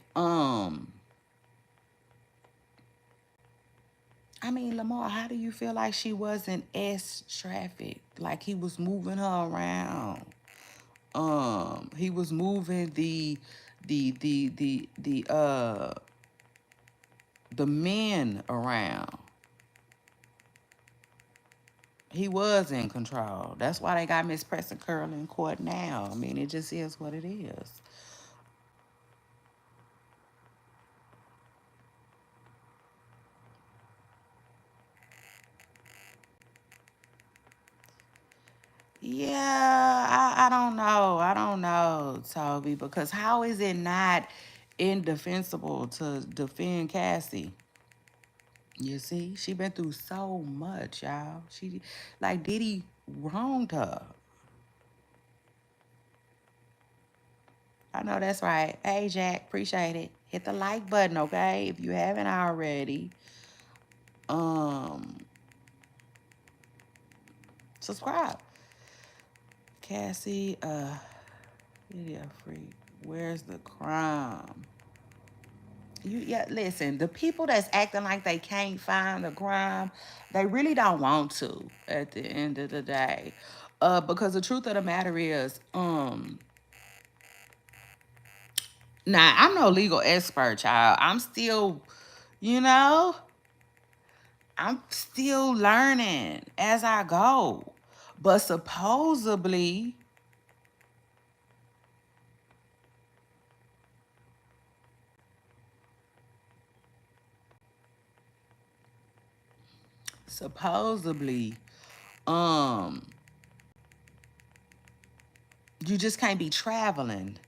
Lamar, how do you feel like she wasn't S traffic? Like he was moving her around. He was moving the men around. He was in control. That's why they got Miss Preston Curl in court now. I mean, it just is what it is. Yeah, I don't know, Toby, because how is it not indefensible to defend Cassie? You see, she been through so much, y'all. She like Diddy wronged her. I know that's right. Hey, Jack, appreciate it. Hit the like button, okay? If you haven't already. Um, Subscribe. Cassie, video free. Where's the crime? Yeah, listen, the people that's acting like they can't find the crime, they really don't want to at the end of the day. Because the truth of the matter is, now I'm no legal expert, child. I'm still, you know, I'm still learning as I go. But supposedly, um, you just can't be traveling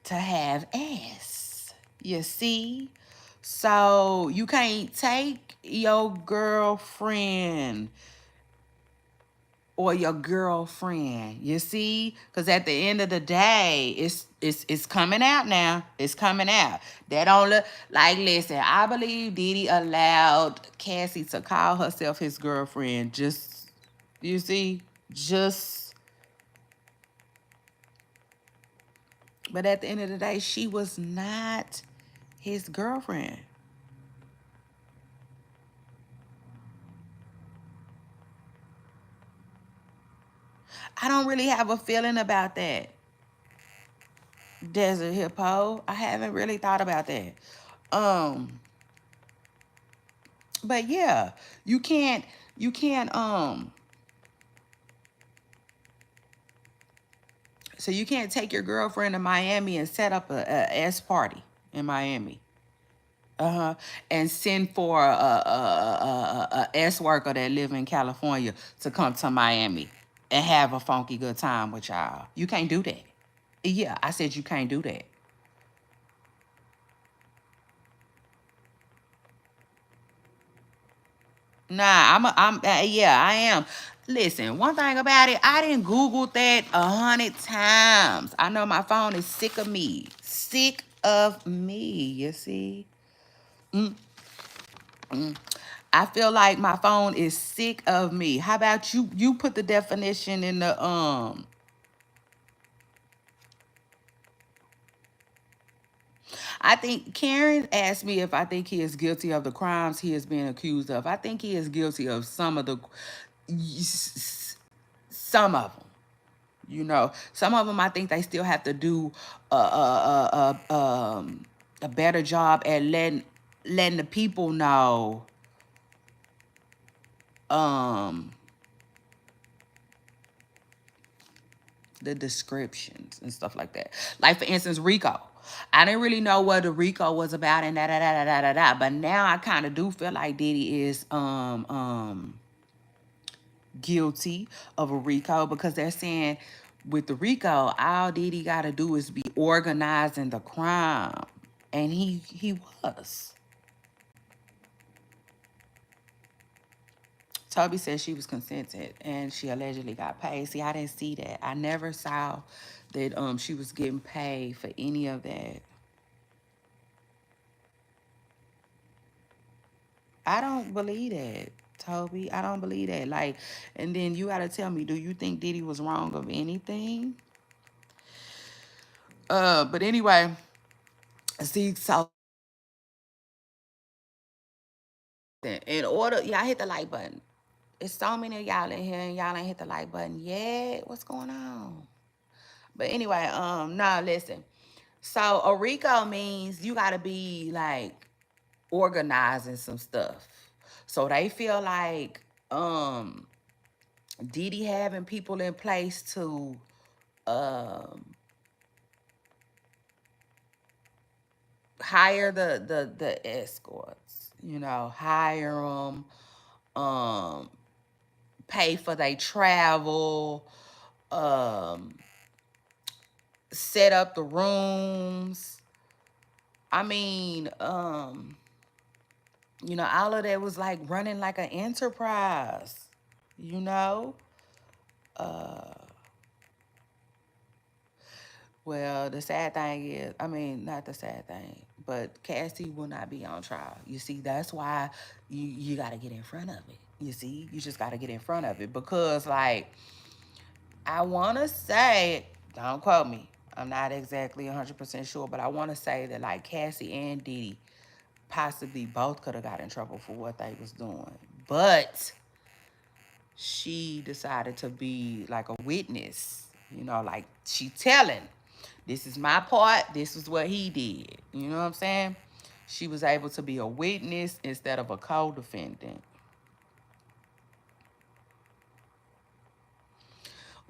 to have ass. You see? So you can't take your girlfriend or your girlfriend. You see? Because at the end of the day, it's coming out now. It's coming out. That don't look like, listen, I believe Diddy allowed Cassie to call herself his girlfriend. Just, you see? Just, but at the end of the day, she was not his girlfriend. I don't really have a feeling about that. Desert Hippo. I haven't really thought about that. Um, but yeah, you can't so you can't take your girlfriend to Miami and set up a S party in Miami. Uh-huh. And send for a S worker that live in California to come to Miami and have a funky good time with y'all. You can't do that. Yeah, I said you can't do that. Nah, yeah, I am. Listen, one thing about it, I didn't Google that 100 times. I know my phone is sick of me. Sick of me, you see? Mm, mm. I feel like my phone is sick of me. How about you? You put the definition in the. I think Karen asked me if I think he is guilty of the crimes he is being accused of. I think he is guilty of some of them. Some of them I think they still have to do a better job at letting the people know um, the descriptions and stuff like that. Like for instance, RICO. I didn't really know what the RICO was about and da da da da da da da. But now I kind of do feel like Diddy is guilty of a RICO because they're saying with the RICO, all Diddy got to do is be organizing the crime, and he was. Toby said she was consented and she allegedly got paid. See, I didn't see that. I never saw that she was getting paid for any of that. I don't believe that, Toby. I don't believe that. Like, and then you gotta tell me, do you think Diddy was wrong of anything? But anyway, see, so in order, y'all hit the like button. It's so many of y'all in here and y'all ain't hit the like button yet. What's going on? But anyway, no, listen. So a RICO means you gotta be like organizing some stuff. So they feel like Diddy having people in place to um hire the escorts, hire them, um, pay for their travel, um, set up the rooms. I mean, all of that was like running like an enterprise, you know? Uh, well, the sad thing is, I mean, not the sad thing, but Cassie will not be on trial. You see, that's why you got to get in front of it. You see, you just got to get in front of it because, like, I want to say, don't quote me, I'm not exactly 100% sure, but I want to say that like Cassie and Diddy possibly both could have got in trouble for what they was doing. But she decided to be like a witness, like she telling, this is my part, this is what he did. You know what I'm saying? She was able to be a witness instead of a co-defendant.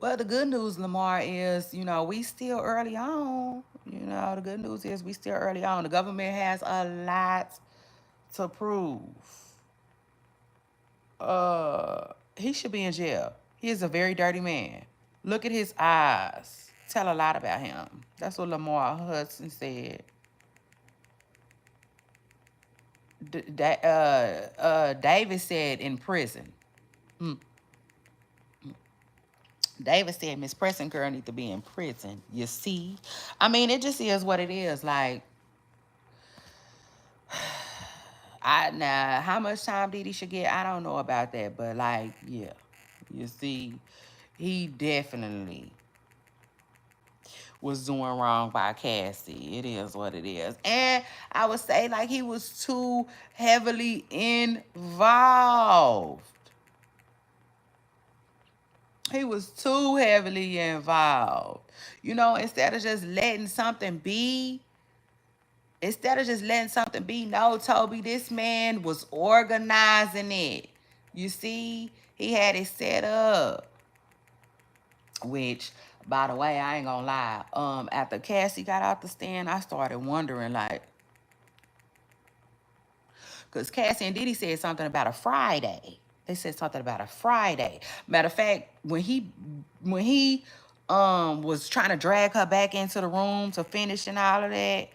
Well, the good news, Lamar, is, we still early on. The good news is we still early on. The government has a lot to prove. He should be in jail. He is a very dirty man. Look at his eyes. Tell a lot about him. That's what Lamar Hudson said. David said in prison. Mm. David said Miss Pressing Girl need to be in prison. You see? I mean, it just is what it is. Like, now, how much time Diddy should get, I don't know about that. But, like, yeah. You see, he definitely was doing wrong by Cassie. It is what it is. And I would say, like, he was too heavily involved. He was too heavily involved. Instead of just letting something be, no, Toby, this man was organizing it. You see, he had it set up. Which, by the way, I ain't gonna lie. After Cassie got out the stand, I started wondering, like, because Cassie and Diddy said something about a Friday. They said something about a Friday. Matter of fact, when he was trying to drag her back into the room to finish and all of that,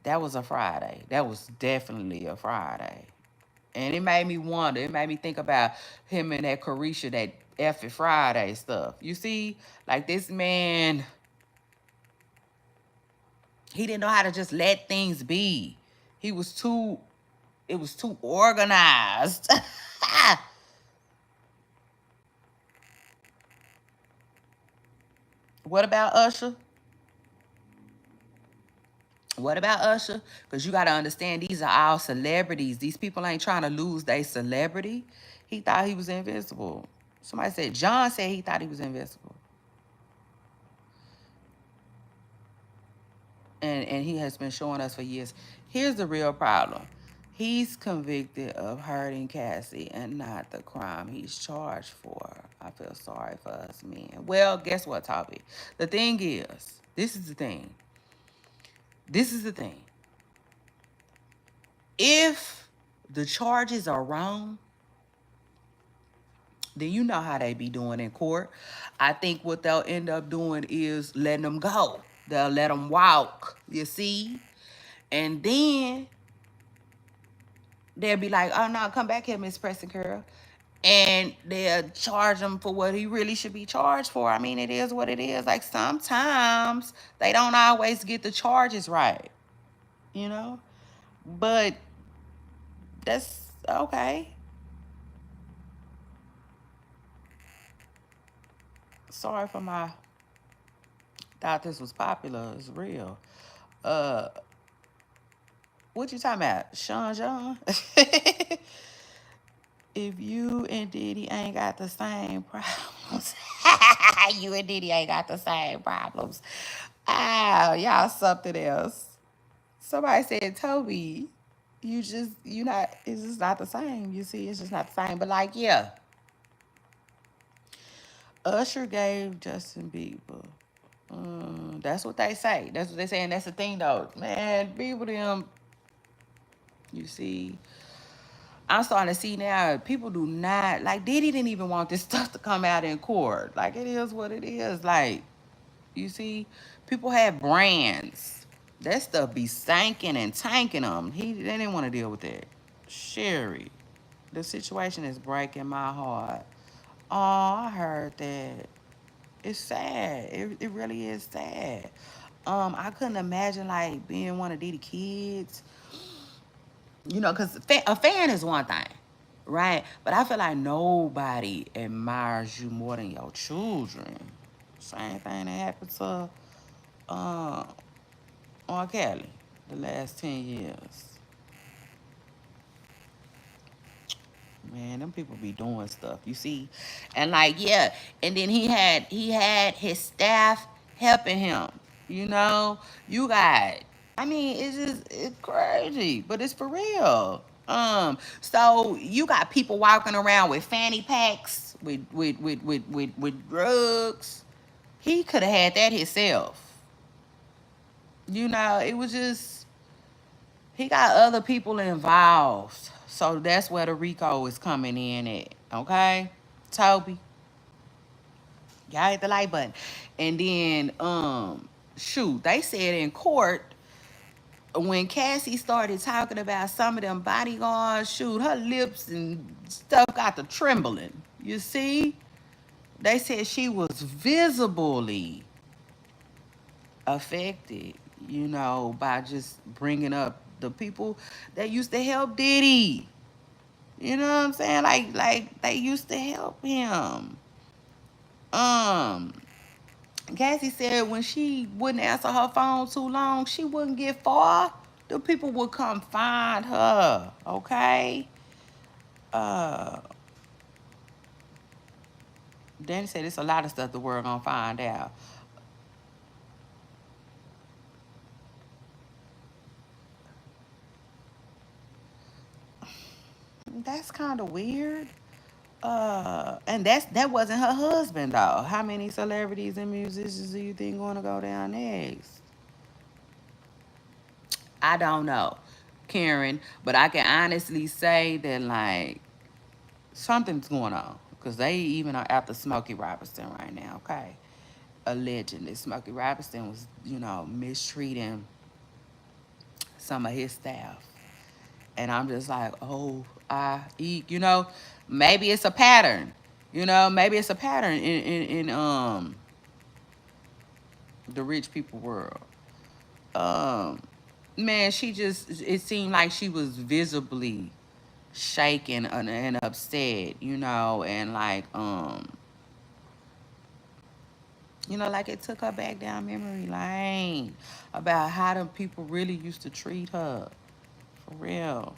that was a Friday. That was definitely a Friday. And it made me wonder. It made me think about him and that Carisha, that F it Friday stuff. You see, like this man, he didn't know how to just let things be. It was too organized. What about Usher? What about Usher? Because you got to understand, these are all celebrities. These people ain't trying to lose their celebrity. He thought he was invincible. Somebody said, John said he thought he was invincible. And he has been showing us for years. Here's the real problem. He's convicted of hurting Cassie and not the crime he's charged for. I feel sorry for us men. Well, guess what, Toby? The thing is, this is the thing. If the charges are wrong, then you know how they be doing in court. I think what they'll end up doing is letting them go. They'll let them walk, you see? And then they'll be like, oh, no, come back here, Miss Preston Curl. And they'll charge him for what he really should be charged for. I mean, it is what it is. Like, sometimes they don't always get the charges right, you know? But that's okay. Sorry for my... Thought this was popular. It's real. Uh, what you talking about? Sean John? If you and Diddy ain't got the same problems, you and Diddy ain't got the same problems. Ah, y'all something else. Somebody said, Toby, it's just not the same. You see, it's just not the same. But like, yeah, Usher gave Justin Bieber. That's what they say. That's what they say, and that's the thing, though. Man, Bieber them, you see, I'm starting to see now people do not, like, Diddy didn't even want this stuff to come out in court. Like, it is what it is. Like, you see, people have brands. That stuff be sinking and tanking them. They didn't want to deal with that. Sherry, the situation is breaking my heart. Oh, I heard that. It's sad. It really is sad. I couldn't imagine, like, being one of Diddy kids. Because a fan is one thing, right? But I feel like nobody admires you more than your children. Same thing that happened to uh, on Kelly the last 10 years. Man, them people be doing stuff, you see. And like, yeah, and then he had his staff helping him. You know, you got I mean, it's crazy, but it's for real. So you got people walking around with fanny packs with drugs. He could have had that himself. You know, it was just he got other people involved. So that's where the RICO is coming in at. Okay? Toby, y'all hit the like button. And then, shoot, they said in court when Cassie started talking about some of them bodyguards, shoot, her lips and stuff got to trembling. You see? They said she was visibly affected, you know, by just bringing up the people that used to help Diddy. You know what I'm saying? Like they used to help him. Um, Cassie said when she wouldn't answer her phone too long, she wouldn't get far. The people would come find her. Okay. Uh, Danny said it's a lot of stuff the world gonna find out. That's kind of weird. And that wasn't her husband though. How many celebrities and musicians do you think gonna go down next? I don't know, Karen, but I can honestly say that like something's going on because they even are after Smokey Robinson right now. Okay, allegedly Smokey Robinson was mistreating some of his staff, and I'm just like, oh, maybe it's a pattern. Maybe it's a pattern in the rich people world. Um, Man, it seemed like she was visibly shaken and upset, and like it took her back down memory lane about how the people really used to treat her. For real.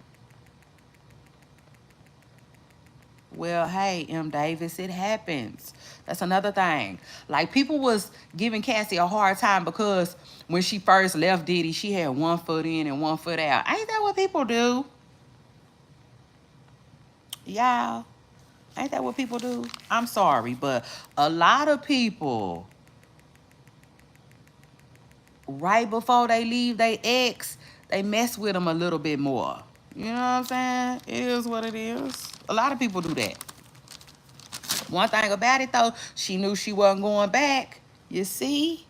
Well, hey, M. Davis, it happens. That's another thing. Like, people was giving Cassie a hard time because when she first left Diddy, she had one foot in and one foot out. Ain't that what people do? Y'all, ain't that what people do? I'm sorry, but a lot of people, right before they leave their ex, they mess with them a little bit more. You know what I'm saying? It is what it is. A lot of people do that. One thing about it, though, she knew she wasn't going back. You see?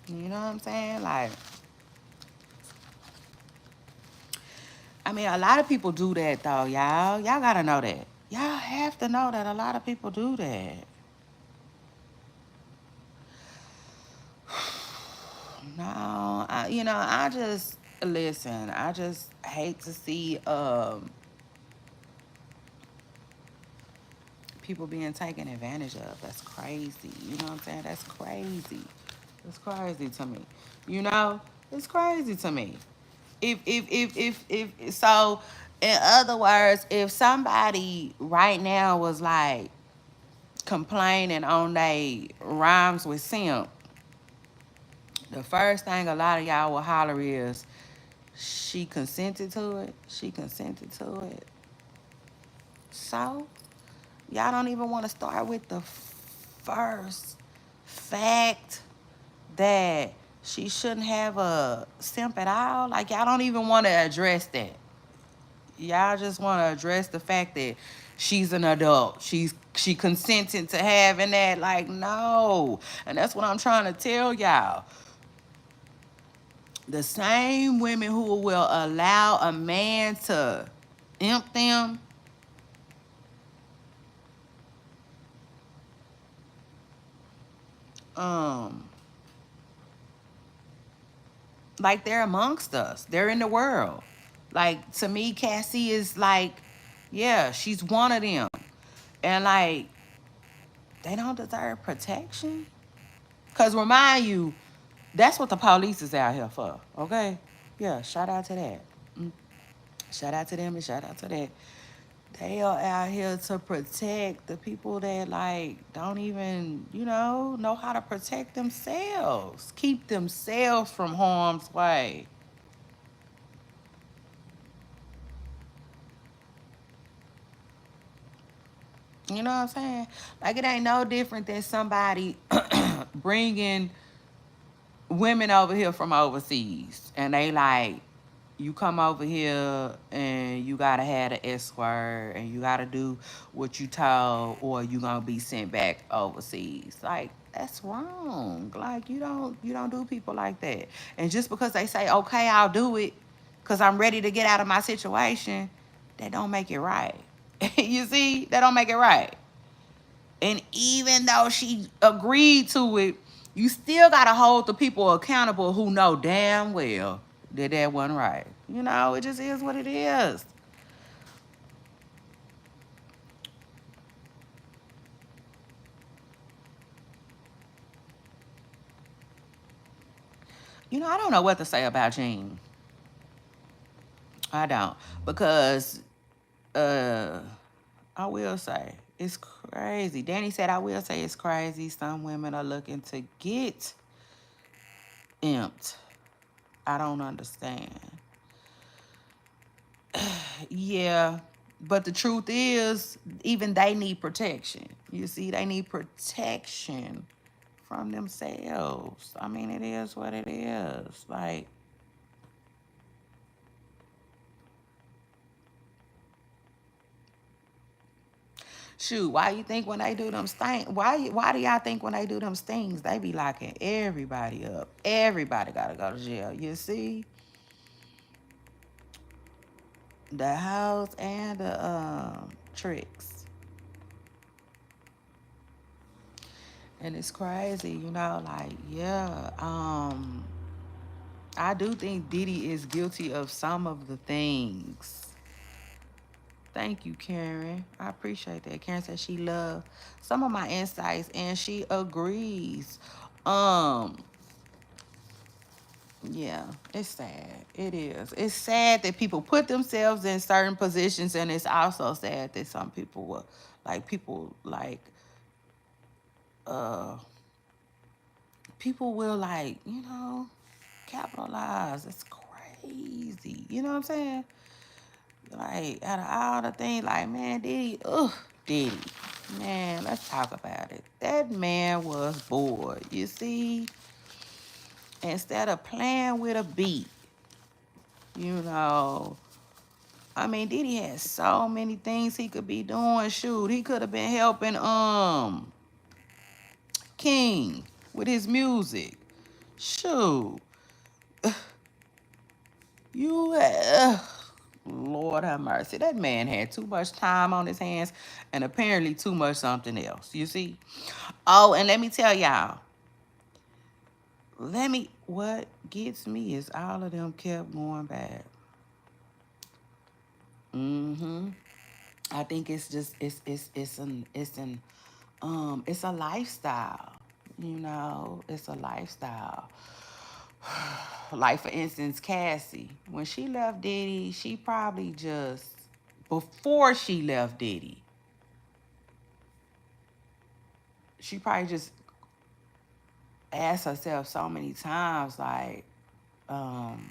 You know what I'm saying? Like, I mean, a lot of people do that, though, y'all. Y'all gotta know that. Y'all have to know that a lot of people do that. No, I just, listen, I just hate to see people being taken advantage of. That's crazy. You know what I'm saying? That's crazy. It's crazy to me. You know? It's crazy to me. If so, in other words, if somebody right now was like complaining on they rhymes with simp, the first thing a lot of y'all will holler is she consented to it. She consented to it. So y'all don't even want to start with the first fact that she shouldn't have a simp at all. Like, y'all don't even want to address that. Y'all just want to address the fact that she's an adult. She consented to having that. Like, no. And that's what I'm trying to tell y'all. The same women who will allow a man to imp them, um, Like, they're amongst us. They're in the world. Like, to me, Cassie is like, yeah, she's one of them. And like, they don't deserve protection. Cause remind you, that's what the police is out here for. Okay? Yeah, shout out to that. Mm. Shout out to them and shout out to that. They are out here to protect the people that like don't even, know how to protect themselves. Keep themselves from harm's way. You know what I'm saying? Like, it ain't no different than somebody bringing women over here from overseas, and they like, you come over here and you gotta have an escort and you gotta do what you told, or you gonna be sent back overseas. Like, that's wrong. Like, you don't do people like that. And just because they say, okay, I'll do it because I'm ready to get out of my situation, that don't make it right. You see, that don't make it right. And even though she agreed to it, you still gotta hold the people accountable who know damn well that that wasn't right. It just is what it is. I don't know what to say about Jean. I don't. Because uh I will say it's crazy. Danny said I will say it's crazy. Some women are looking to get imped. I don't understand. Yeah, but the truth is, even they need protection. You see, they need protection from themselves. I mean, it is what it is. Like, shoot, why you think when they do them stings? Why do y'all think when they do them stings, they be locking everybody up? Everybody gotta go to jail. You see, the house and the tricks, and it's crazy. Like, yeah. I do think Diddy is guilty of some of the things. Thank you, Karen. I appreciate that. Karen said she loved some of my insights and she agrees. Um, yeah, it's sad. It is. It's sad that people put themselves in certain positions, and it's also sad that some people will, like, uh people will, like, capitalize. It's crazy. You know what I'm saying? Like, out of all the things, like, man, Diddy. Man, let's talk about it. That man was bored. You see, instead of playing with a beat, you know, I mean, Diddy had so many things he could be doing. Shoot, he could have been helping King with his music. Shoot, you Lord have mercy. That man had too much time on his hands and apparently too much something else. You see? Oh, and let me tell y'all. What gets me is all of them kept going back. Mm-hmm. I think it's just it's a lifestyle. It's a lifestyle. Like, for instance, Cassie, when she left Diddy, she probably just, before she left Diddy, she probably just asked herself so many times, like, um,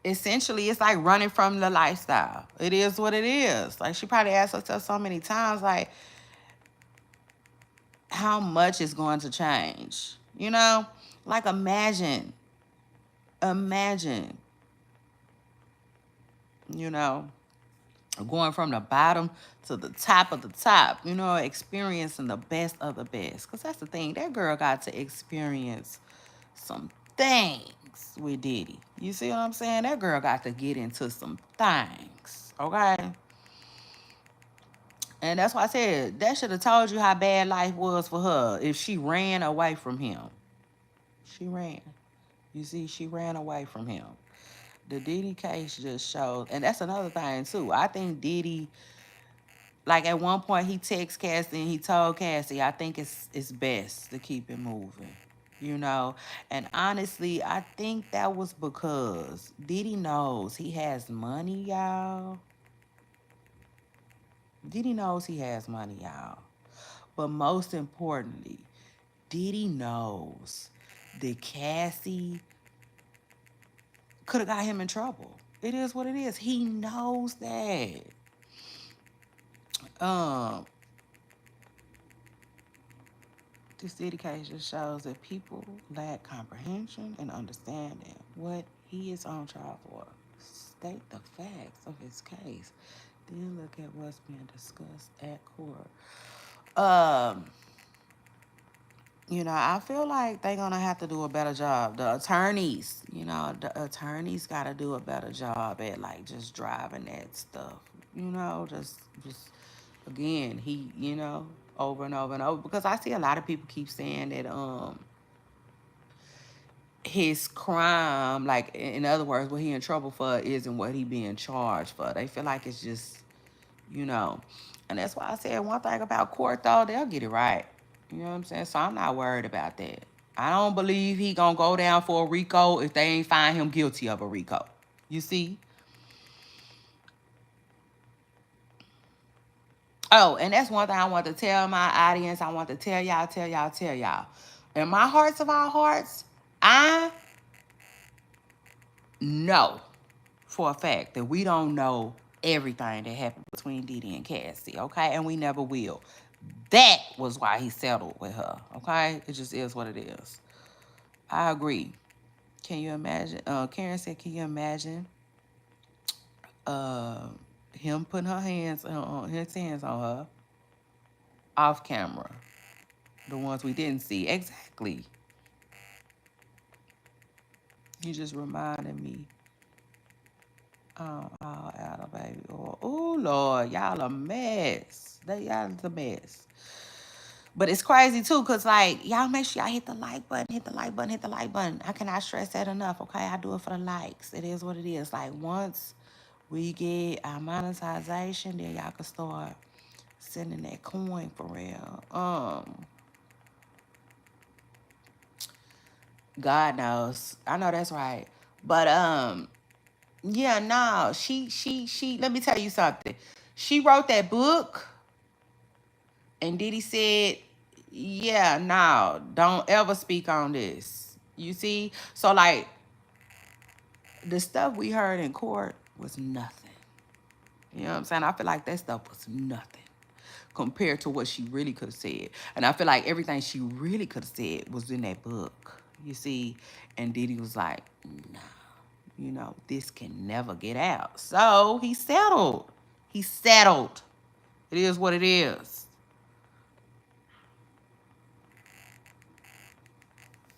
essentially, it's like running from the lifestyle. It is what it is. Like, she probably asked herself so many times, like, how much is going to change? Like, imagine, you know, going from the bottom to the top of the top, experiencing the best of the best. Because that's the thing, that girl got to experience some things with Diddy. You see what I'm saying? That girl got to get into some things, okay? And that's why I said that should have told you how bad life was for her if she ran away from him. She ran. You see, she ran away from him. The Diddy case just shows, and that's another thing too. I think Diddy, like at one point, he texted Cassie and he told Cassie, "I think it's best to keep it moving." You know, and honestly, I think that was because Diddy knows he has money, y'all. Diddy knows he has money, y'all. But most importantly, Diddy knows that Cassie could have got him in trouble. It is what it is. He knows that. Um, this dedication shows that people lack comprehension and understanding what he is on trial for. State the facts of his case. Then look at what's being discussed at court. Um, I feel like they're gonna have to do a better job. The attorneys, the attorneys gotta do a better job at like just driving that stuff. Just again, over and over and over. Because I see a lot of people keep saying that his crime, like in other words, what he in trouble for isn't what he being charged for. They feel like it's just, you know. And that's why I said one thing about court though, they'll get it right. You know what I'm saying? So I'm not worried about that. I don't believe he gonna go down for a RICO if they ain't find him guilty of a RICO. You see? Oh, and that's one thing I want to tell my audience. I want to tell y'all. In my hearts of our hearts, I know for a fact that we don't know everything that happened between Diddy and Cassie, okay? And we never will. That was why he settled with her, okay? It just is what it is. I agree. Can you imagine? Karen said, can you imagine uh, him putting his hands on her off camera? The ones we didn't see. Exactly. You just reminded me. Oh, out of baby oil. Oh, Lord. Y'all a mess. Y'all a mess. But it's crazy, too, because, like, y'all make sure y'all hit the like button, hit the like button, hit the like button. I cannot stress that enough, okay? I do it for the likes. It is what it is. Like, once we get our monetization, then y'all can start sending that coin for real. God knows. I know that's right. But, yeah, no, she, let me tell you something. She wrote that book, and Diddy said, yeah, no, don't ever speak on this. You see? So, like, the stuff we heard in court was nothing. You know what I'm saying? I feel like that stuff was nothing compared to what she really could have said. And I feel like everything she really could have said was in that book. You see? And Diddy was like, nah. This can never get out. So he settled. He settled. It is what it is.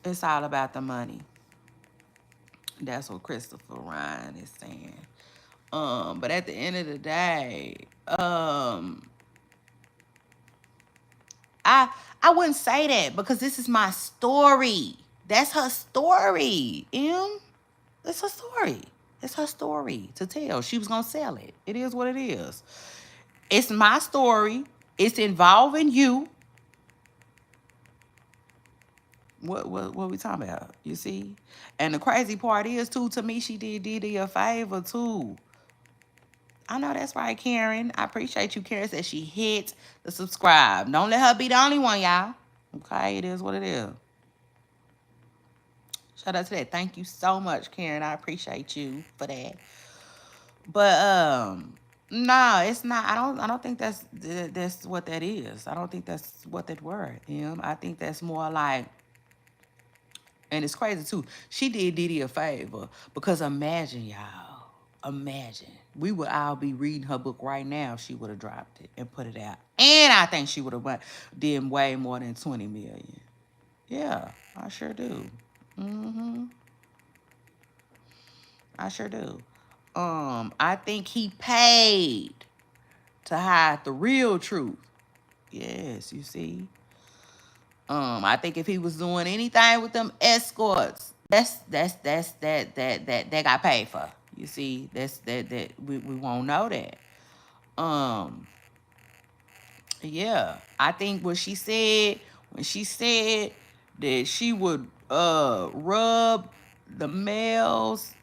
It's all about the money. That's what Christopher Ryan is saying. But at the end of the day, I wouldn't say that because this is my story. That's her story. It's her story. It's her story to tell. She was gonna sell it. It is what it is. It's my story. It's involving you. What we talking about? You see? And the crazy part is too, to me, she did Diddy a favor too. I know that's right, Karen. I appreciate you. Karen said she hit the subscribe. Don't let her be the only one, y'all. Okay, it is what it is. Shout out to that. Thank you so much, Karen. I appreciate you for that. But no, it's not. I don't think that's what that is. I don't think that's what that word. I think that's more like, and it's crazy too. She did Diddy a favor because imagine, y'all. Imagine. We would all be reading her book right now if she would have dropped it and put it out. And I think she would have did way more than 20 million. Yeah, I sure do. I sure do. I think he paid to hide the real truth. Yes, you see. I think if he was doing anything with them escorts, that got paid for. You see, that we won't know that. Um, yeah, I think what she said when she said that she would rub the male's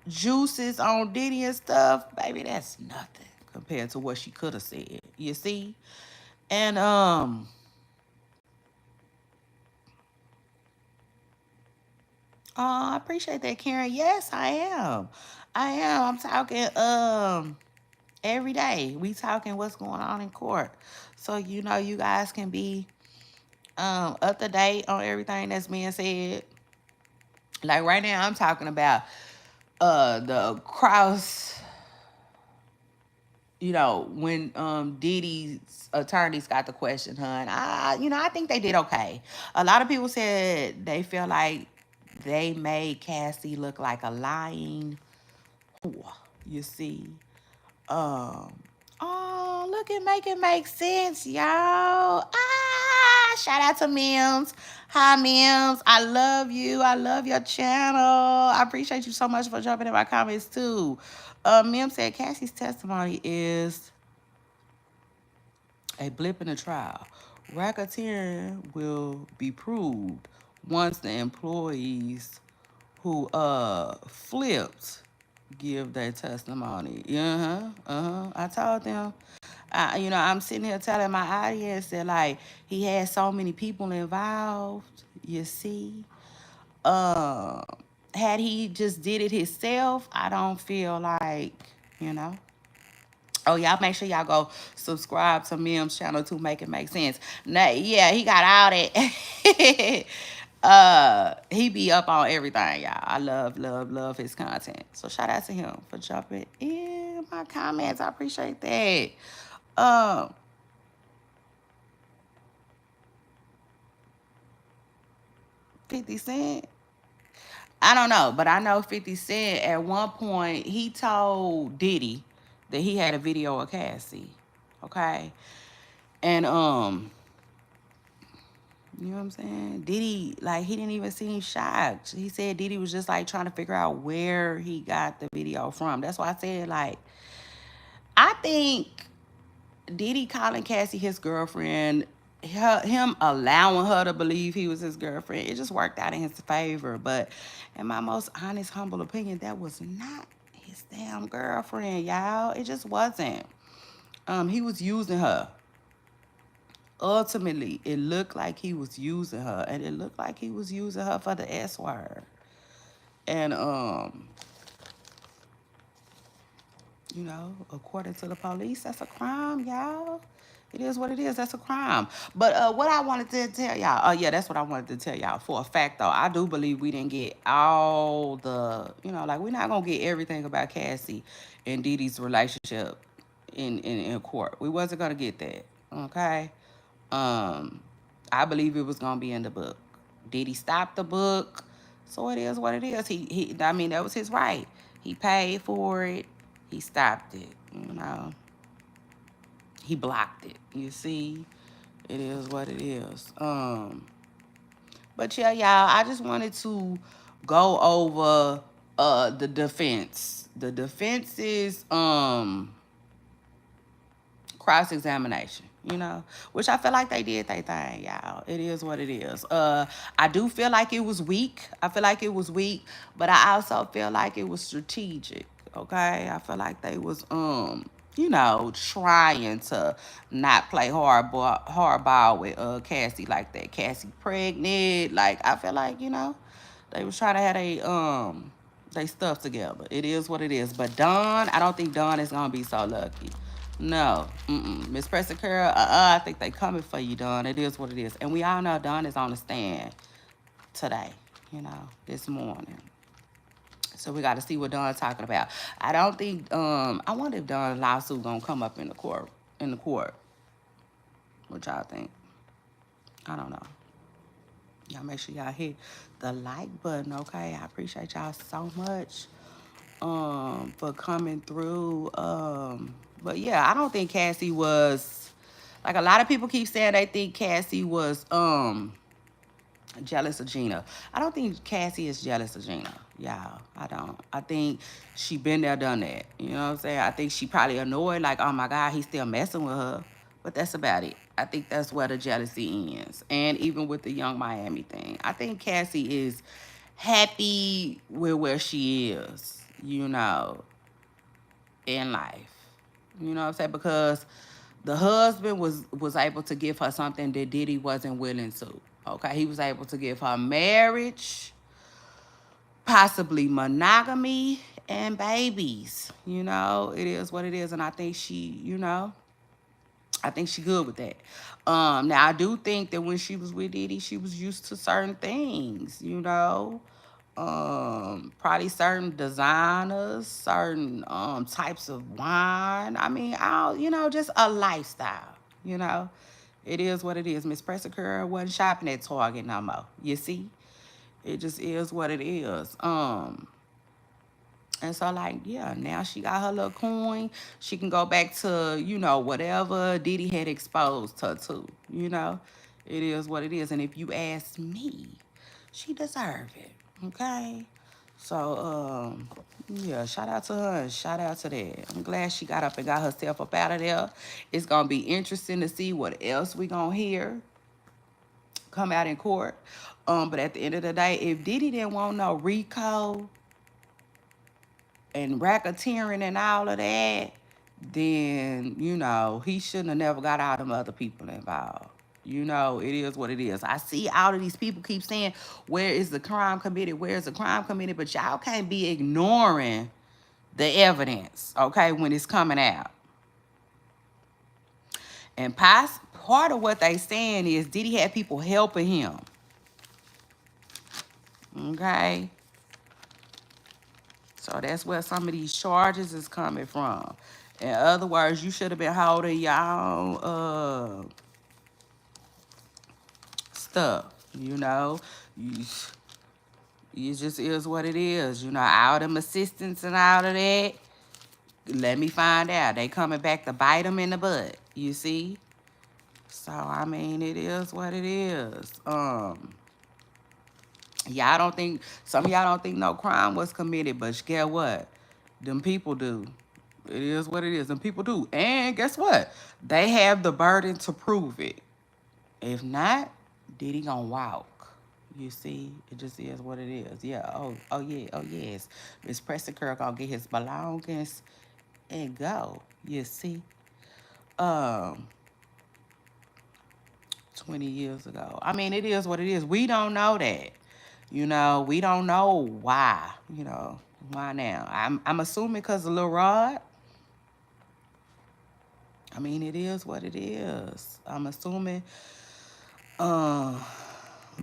juices on Diddy and stuff, baby, that's nothing compared to what she could have said. You see, and I appreciate that, Karen. Yes, I am. I am. I'm talking every day. We talking what's going on in court. So you guys can be up to date on everything that's being said. Like right now I'm talking about the cross, when Diddy's attorneys got the question, hun. I think they did okay. A lot of people said they feel like they made Cassie look like a lying whore. You see. Um, oh, look at Make It Make Sense, y'all. Shout out to Mims. Hi, Mims. I love you. I love your channel. I appreciate you so much for jumping in my comments, too. Mims said Cassie's testimony is a blip in the trial. Racketeering will be proved once the employees who flipped give their testimony. I told them. I'm sitting here telling my audience that like he had so many people involved. You see, uh, had he just did it himself, I don't feel like you know. Oh, y'all make sure y'all go subscribe to Mim's channel to make it make sense. Nah, yeah, he got all that. He be up on everything, y'all. I love his content. So shout out to him for jumping in my comments. I appreciate that. Um, 50 Cent. I don't know, but I know 50 Cent at one point he told Diddy that he had a video of Cassie. Okay. And you know what I'm saying? Diddy, like, he didn't even seem shocked. He said Diddy was just, like, trying to figure out where he got the video from. That's why I said, like, I think Diddy calling Cassie his girlfriend, him allowing her to believe he was his girlfriend, it just worked out in his favor. But in my most honest, humble opinion, that was not his damn girlfriend, y'all. It just wasn't. He was using her. Ultimately, it looked like he was using her, and it looked like he was using her for the S word. And according to the police, that's a crime, y'all. It is what it is. That's a crime. But what I wanted to tell y'all, oh yeah, that's what I wanted to tell y'all. For a fact, though, I do believe we didn't get all the, like we're not gonna get everything about Cassie and Diddy's relationship in court. We wasn't gonna get that. Okay. Um, I believe it was gonna be in the book. Did he stop the book? So it is what it is. I mean, that was his right. He paid for it. He stopped it. He blocked it. You see, it is what it is. But yeah, y'all, I just wanted to go over the defense. The defense is cross-examination, which I feel like they did their thing, y'all. It is what it is. I do feel like it was weak. I feel like it was weak, but I also feel like it was strategic, okay? I feel like they was, trying to not play hardball with Cassie like that. Cassie pregnant. Like, I feel like, they was trying to have they stuff together. It is what it is. But Dawn, I don't think Dawn is gonna be so lucky. No, Miss Preston Curl, I think they coming for you, Dawn. It is what it is. And we all know Dawn is on the stand today, this morning. So we got to see what Dawn's talking about. I don't think, I wonder if Dawn's lawsuit gonna come up in the court. What y'all think? I don't know. Y'all make sure y'all hit the like button, okay? I appreciate y'all so much for coming through. But yeah, I don't think Cassie was like a lot of people keep saying they think Cassie was jealous of Gina. I don't think Cassie is jealous of Gina. Yeah, I don't. I think she been there, done that. You know what I'm saying? I think she probably annoyed, like, oh my God, he's still messing with her. But that's about it. I think that's where the jealousy ends. And even with the Young Miami thing, I think Cassie is happy with where she is, in life. You know what I'm saying? Because the husband was able to give her something that Diddy wasn't willing to. Okay, he was able to give her marriage, possibly monogamy, and babies. It is what it is, and I think she good with that. Now I do think that when she was with Diddy, she was used to certain things. Probably certain designers, certain types of wine. I mean, just a lifestyle. You know, it is what it is. Miss Pressicure wasn't shopping at Target no more. You see, it just is what it is. And so, like, yeah, now she got her little coin. She can go back to, whatever Diddy had exposed her to. It is what it is. And if you ask me, she deserved it. Okay? So, yeah, shout out to her and shout out to that. I'm glad she got up and got herself up out of there. It's going to be interesting to see what else we going to hear come out in court. But at the end of the day, if Diddy didn't want no RICO and racketeering and all of that, then, he shouldn't have never got all them other people involved. It is what it is. I see all of these people keep saying, where is the crime committed? Where is the crime committed? But y'all can't be ignoring the evidence, okay, when it's coming out. And part of what they saying is Diddy had people helping him, okay? So that's where some of these charges is coming from. In other words, you should have been holding y'all stuff, You, it just is what it is. All them assistants and all of that. Let me find out. They coming back to bite them in the butt. You see? So, I mean, it is what it is. Some of y'all don't think no crime was committed, but guess what? Them people do. It is what it is. Them people do. And guess what? They have the burden to prove it. If not, Diddy gonna walk. You see, it just is what it is. Yeah. Oh yeah. Oh yes. Miss Preston Curl gonna get his belongings and go. You see. Um, 20 years ago. I mean, it is what it is. We don't know that. We don't know why. Why now? I'm assuming because of Lil Rod. I mean, it is what it is. I'm assuming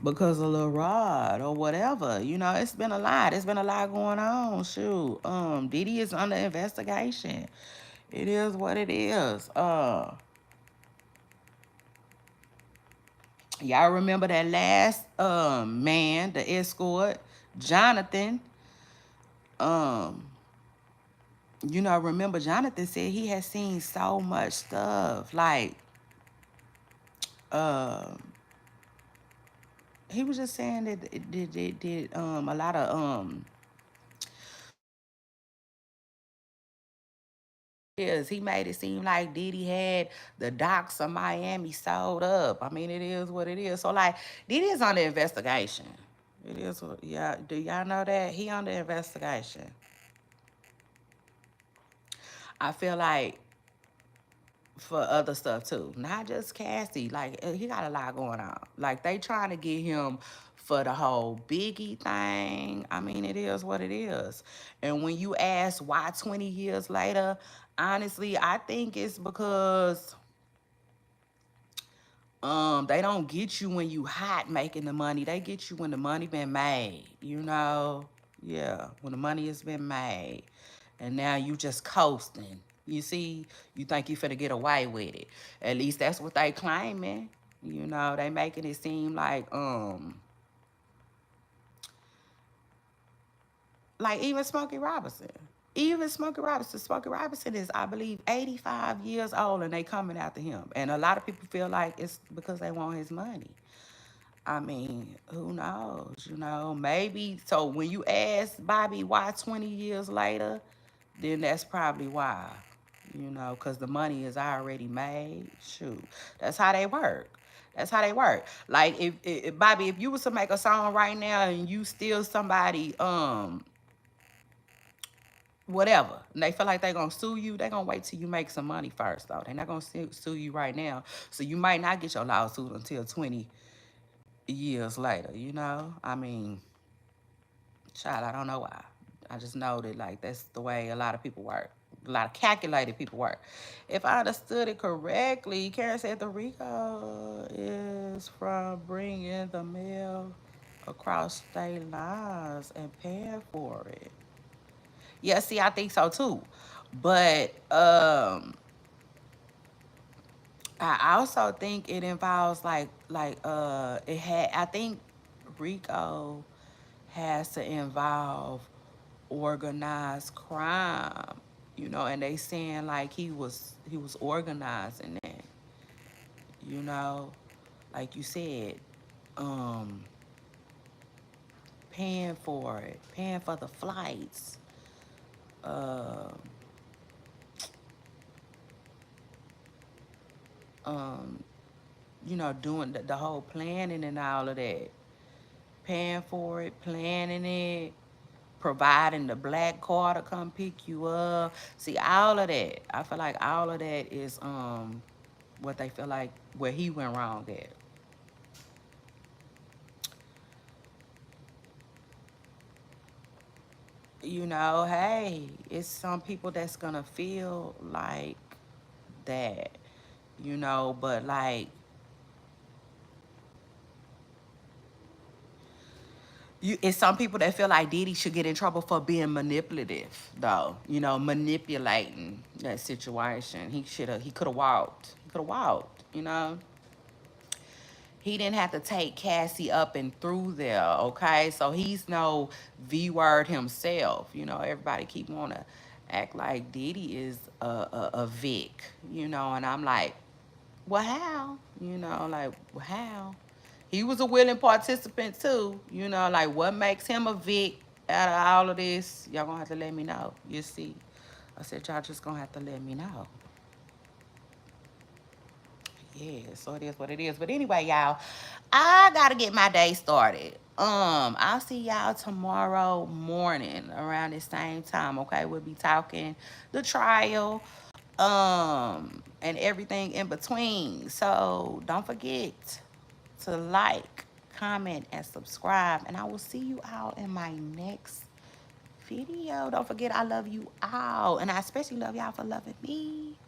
because of Lil Rod or whatever. It's been a lot. It's been a lot going on. Shoot. Diddy is under investigation. It is what it is. Y'all remember that last man, the escort, Jonathan. Um, remember Jonathan said he had seen so much stuff. Like, he was just saying that it did a lot of is he made it seem like Diddy had the docks of Miami sold up. I mean, it is what it is. So like Diddy is under investigation. It is yeah. Do y'all know that? He under investigation. I feel like for other stuff too. Not just Cassie. Like he got a lot going on. Like they trying to get him for the whole Biggie thing. I mean, it is what it is. And when you ask why 20 years later, honestly, I think it's because they don't get you when you hot making the money. They get you when the money been made, Yeah, when the money has been made. And now you just coasting. You see, you think you finna get away with it. At least that's what they claiming. They making it seem like even Smokey Robinson. even Smokey Robinson is, I believe, 85 years old, and they coming after him. And a lot of people feel like it's because they want his money. I mean, who knows? You know, maybe. So when you ask Bobby why 20 years later, then that's probably why. You know, because the money is already made. Shoot, that's how they work. That's how they work. Like if Bobby, if you was to make a song right now and you steal somebody, whatever, and they feel like they're gonna sue you, they're gonna wait till you make some money first, though. They're not gonna sue you right now. So you might not get your lawsuit until 20 years later, you know? I mean, child, I don't know why. I just know that, like, that's the way a lot of people work. A lot of calculated people work. If I understood it correctly, Karen said the RICO is from bringing the mail across state lines and paying for it. Yeah, see, I think so too. But I also think it involves it had I think RICO has to involve organized crime, you know, and they saying like he was organizing that, you know, like you said, um, paying for it, paying for the flights, um, um, you know, doing the whole planning and all of that, paying for it, planning it, providing the black car to come pick you up. See, all of that. I feel like all of that is what they feel like where he went wrong at. You know, hey, it's some people that's gonna feel like that, you know, but like it's some people that feel like Diddy should get in trouble for being manipulative, though. You know, manipulating that situation. He could have walked. He could have walked. You know, he didn't have to take Cassie up and through there. Okay, so he's no V word himself. You know, everybody keep wanna act like Diddy is a Vic. You know, and I'm like, well, how? You know, like, well, how? He was a willing participant too. You know, like what makes him a Vic out of all of this? Y'all gonna have to let me know. You see, I said y'all just gonna have to let me know. Yeah, so it is what it is. But anyway, y'all, I gotta get my day started. I'll see y'all tomorrow morning around the same time. Okay, we'll be talking the trial, and everything in between. So don't forget to like, comment, and subscribe. And I will see you all in my next video. Don't forget, I love you all. And I especially love y'all for loving me.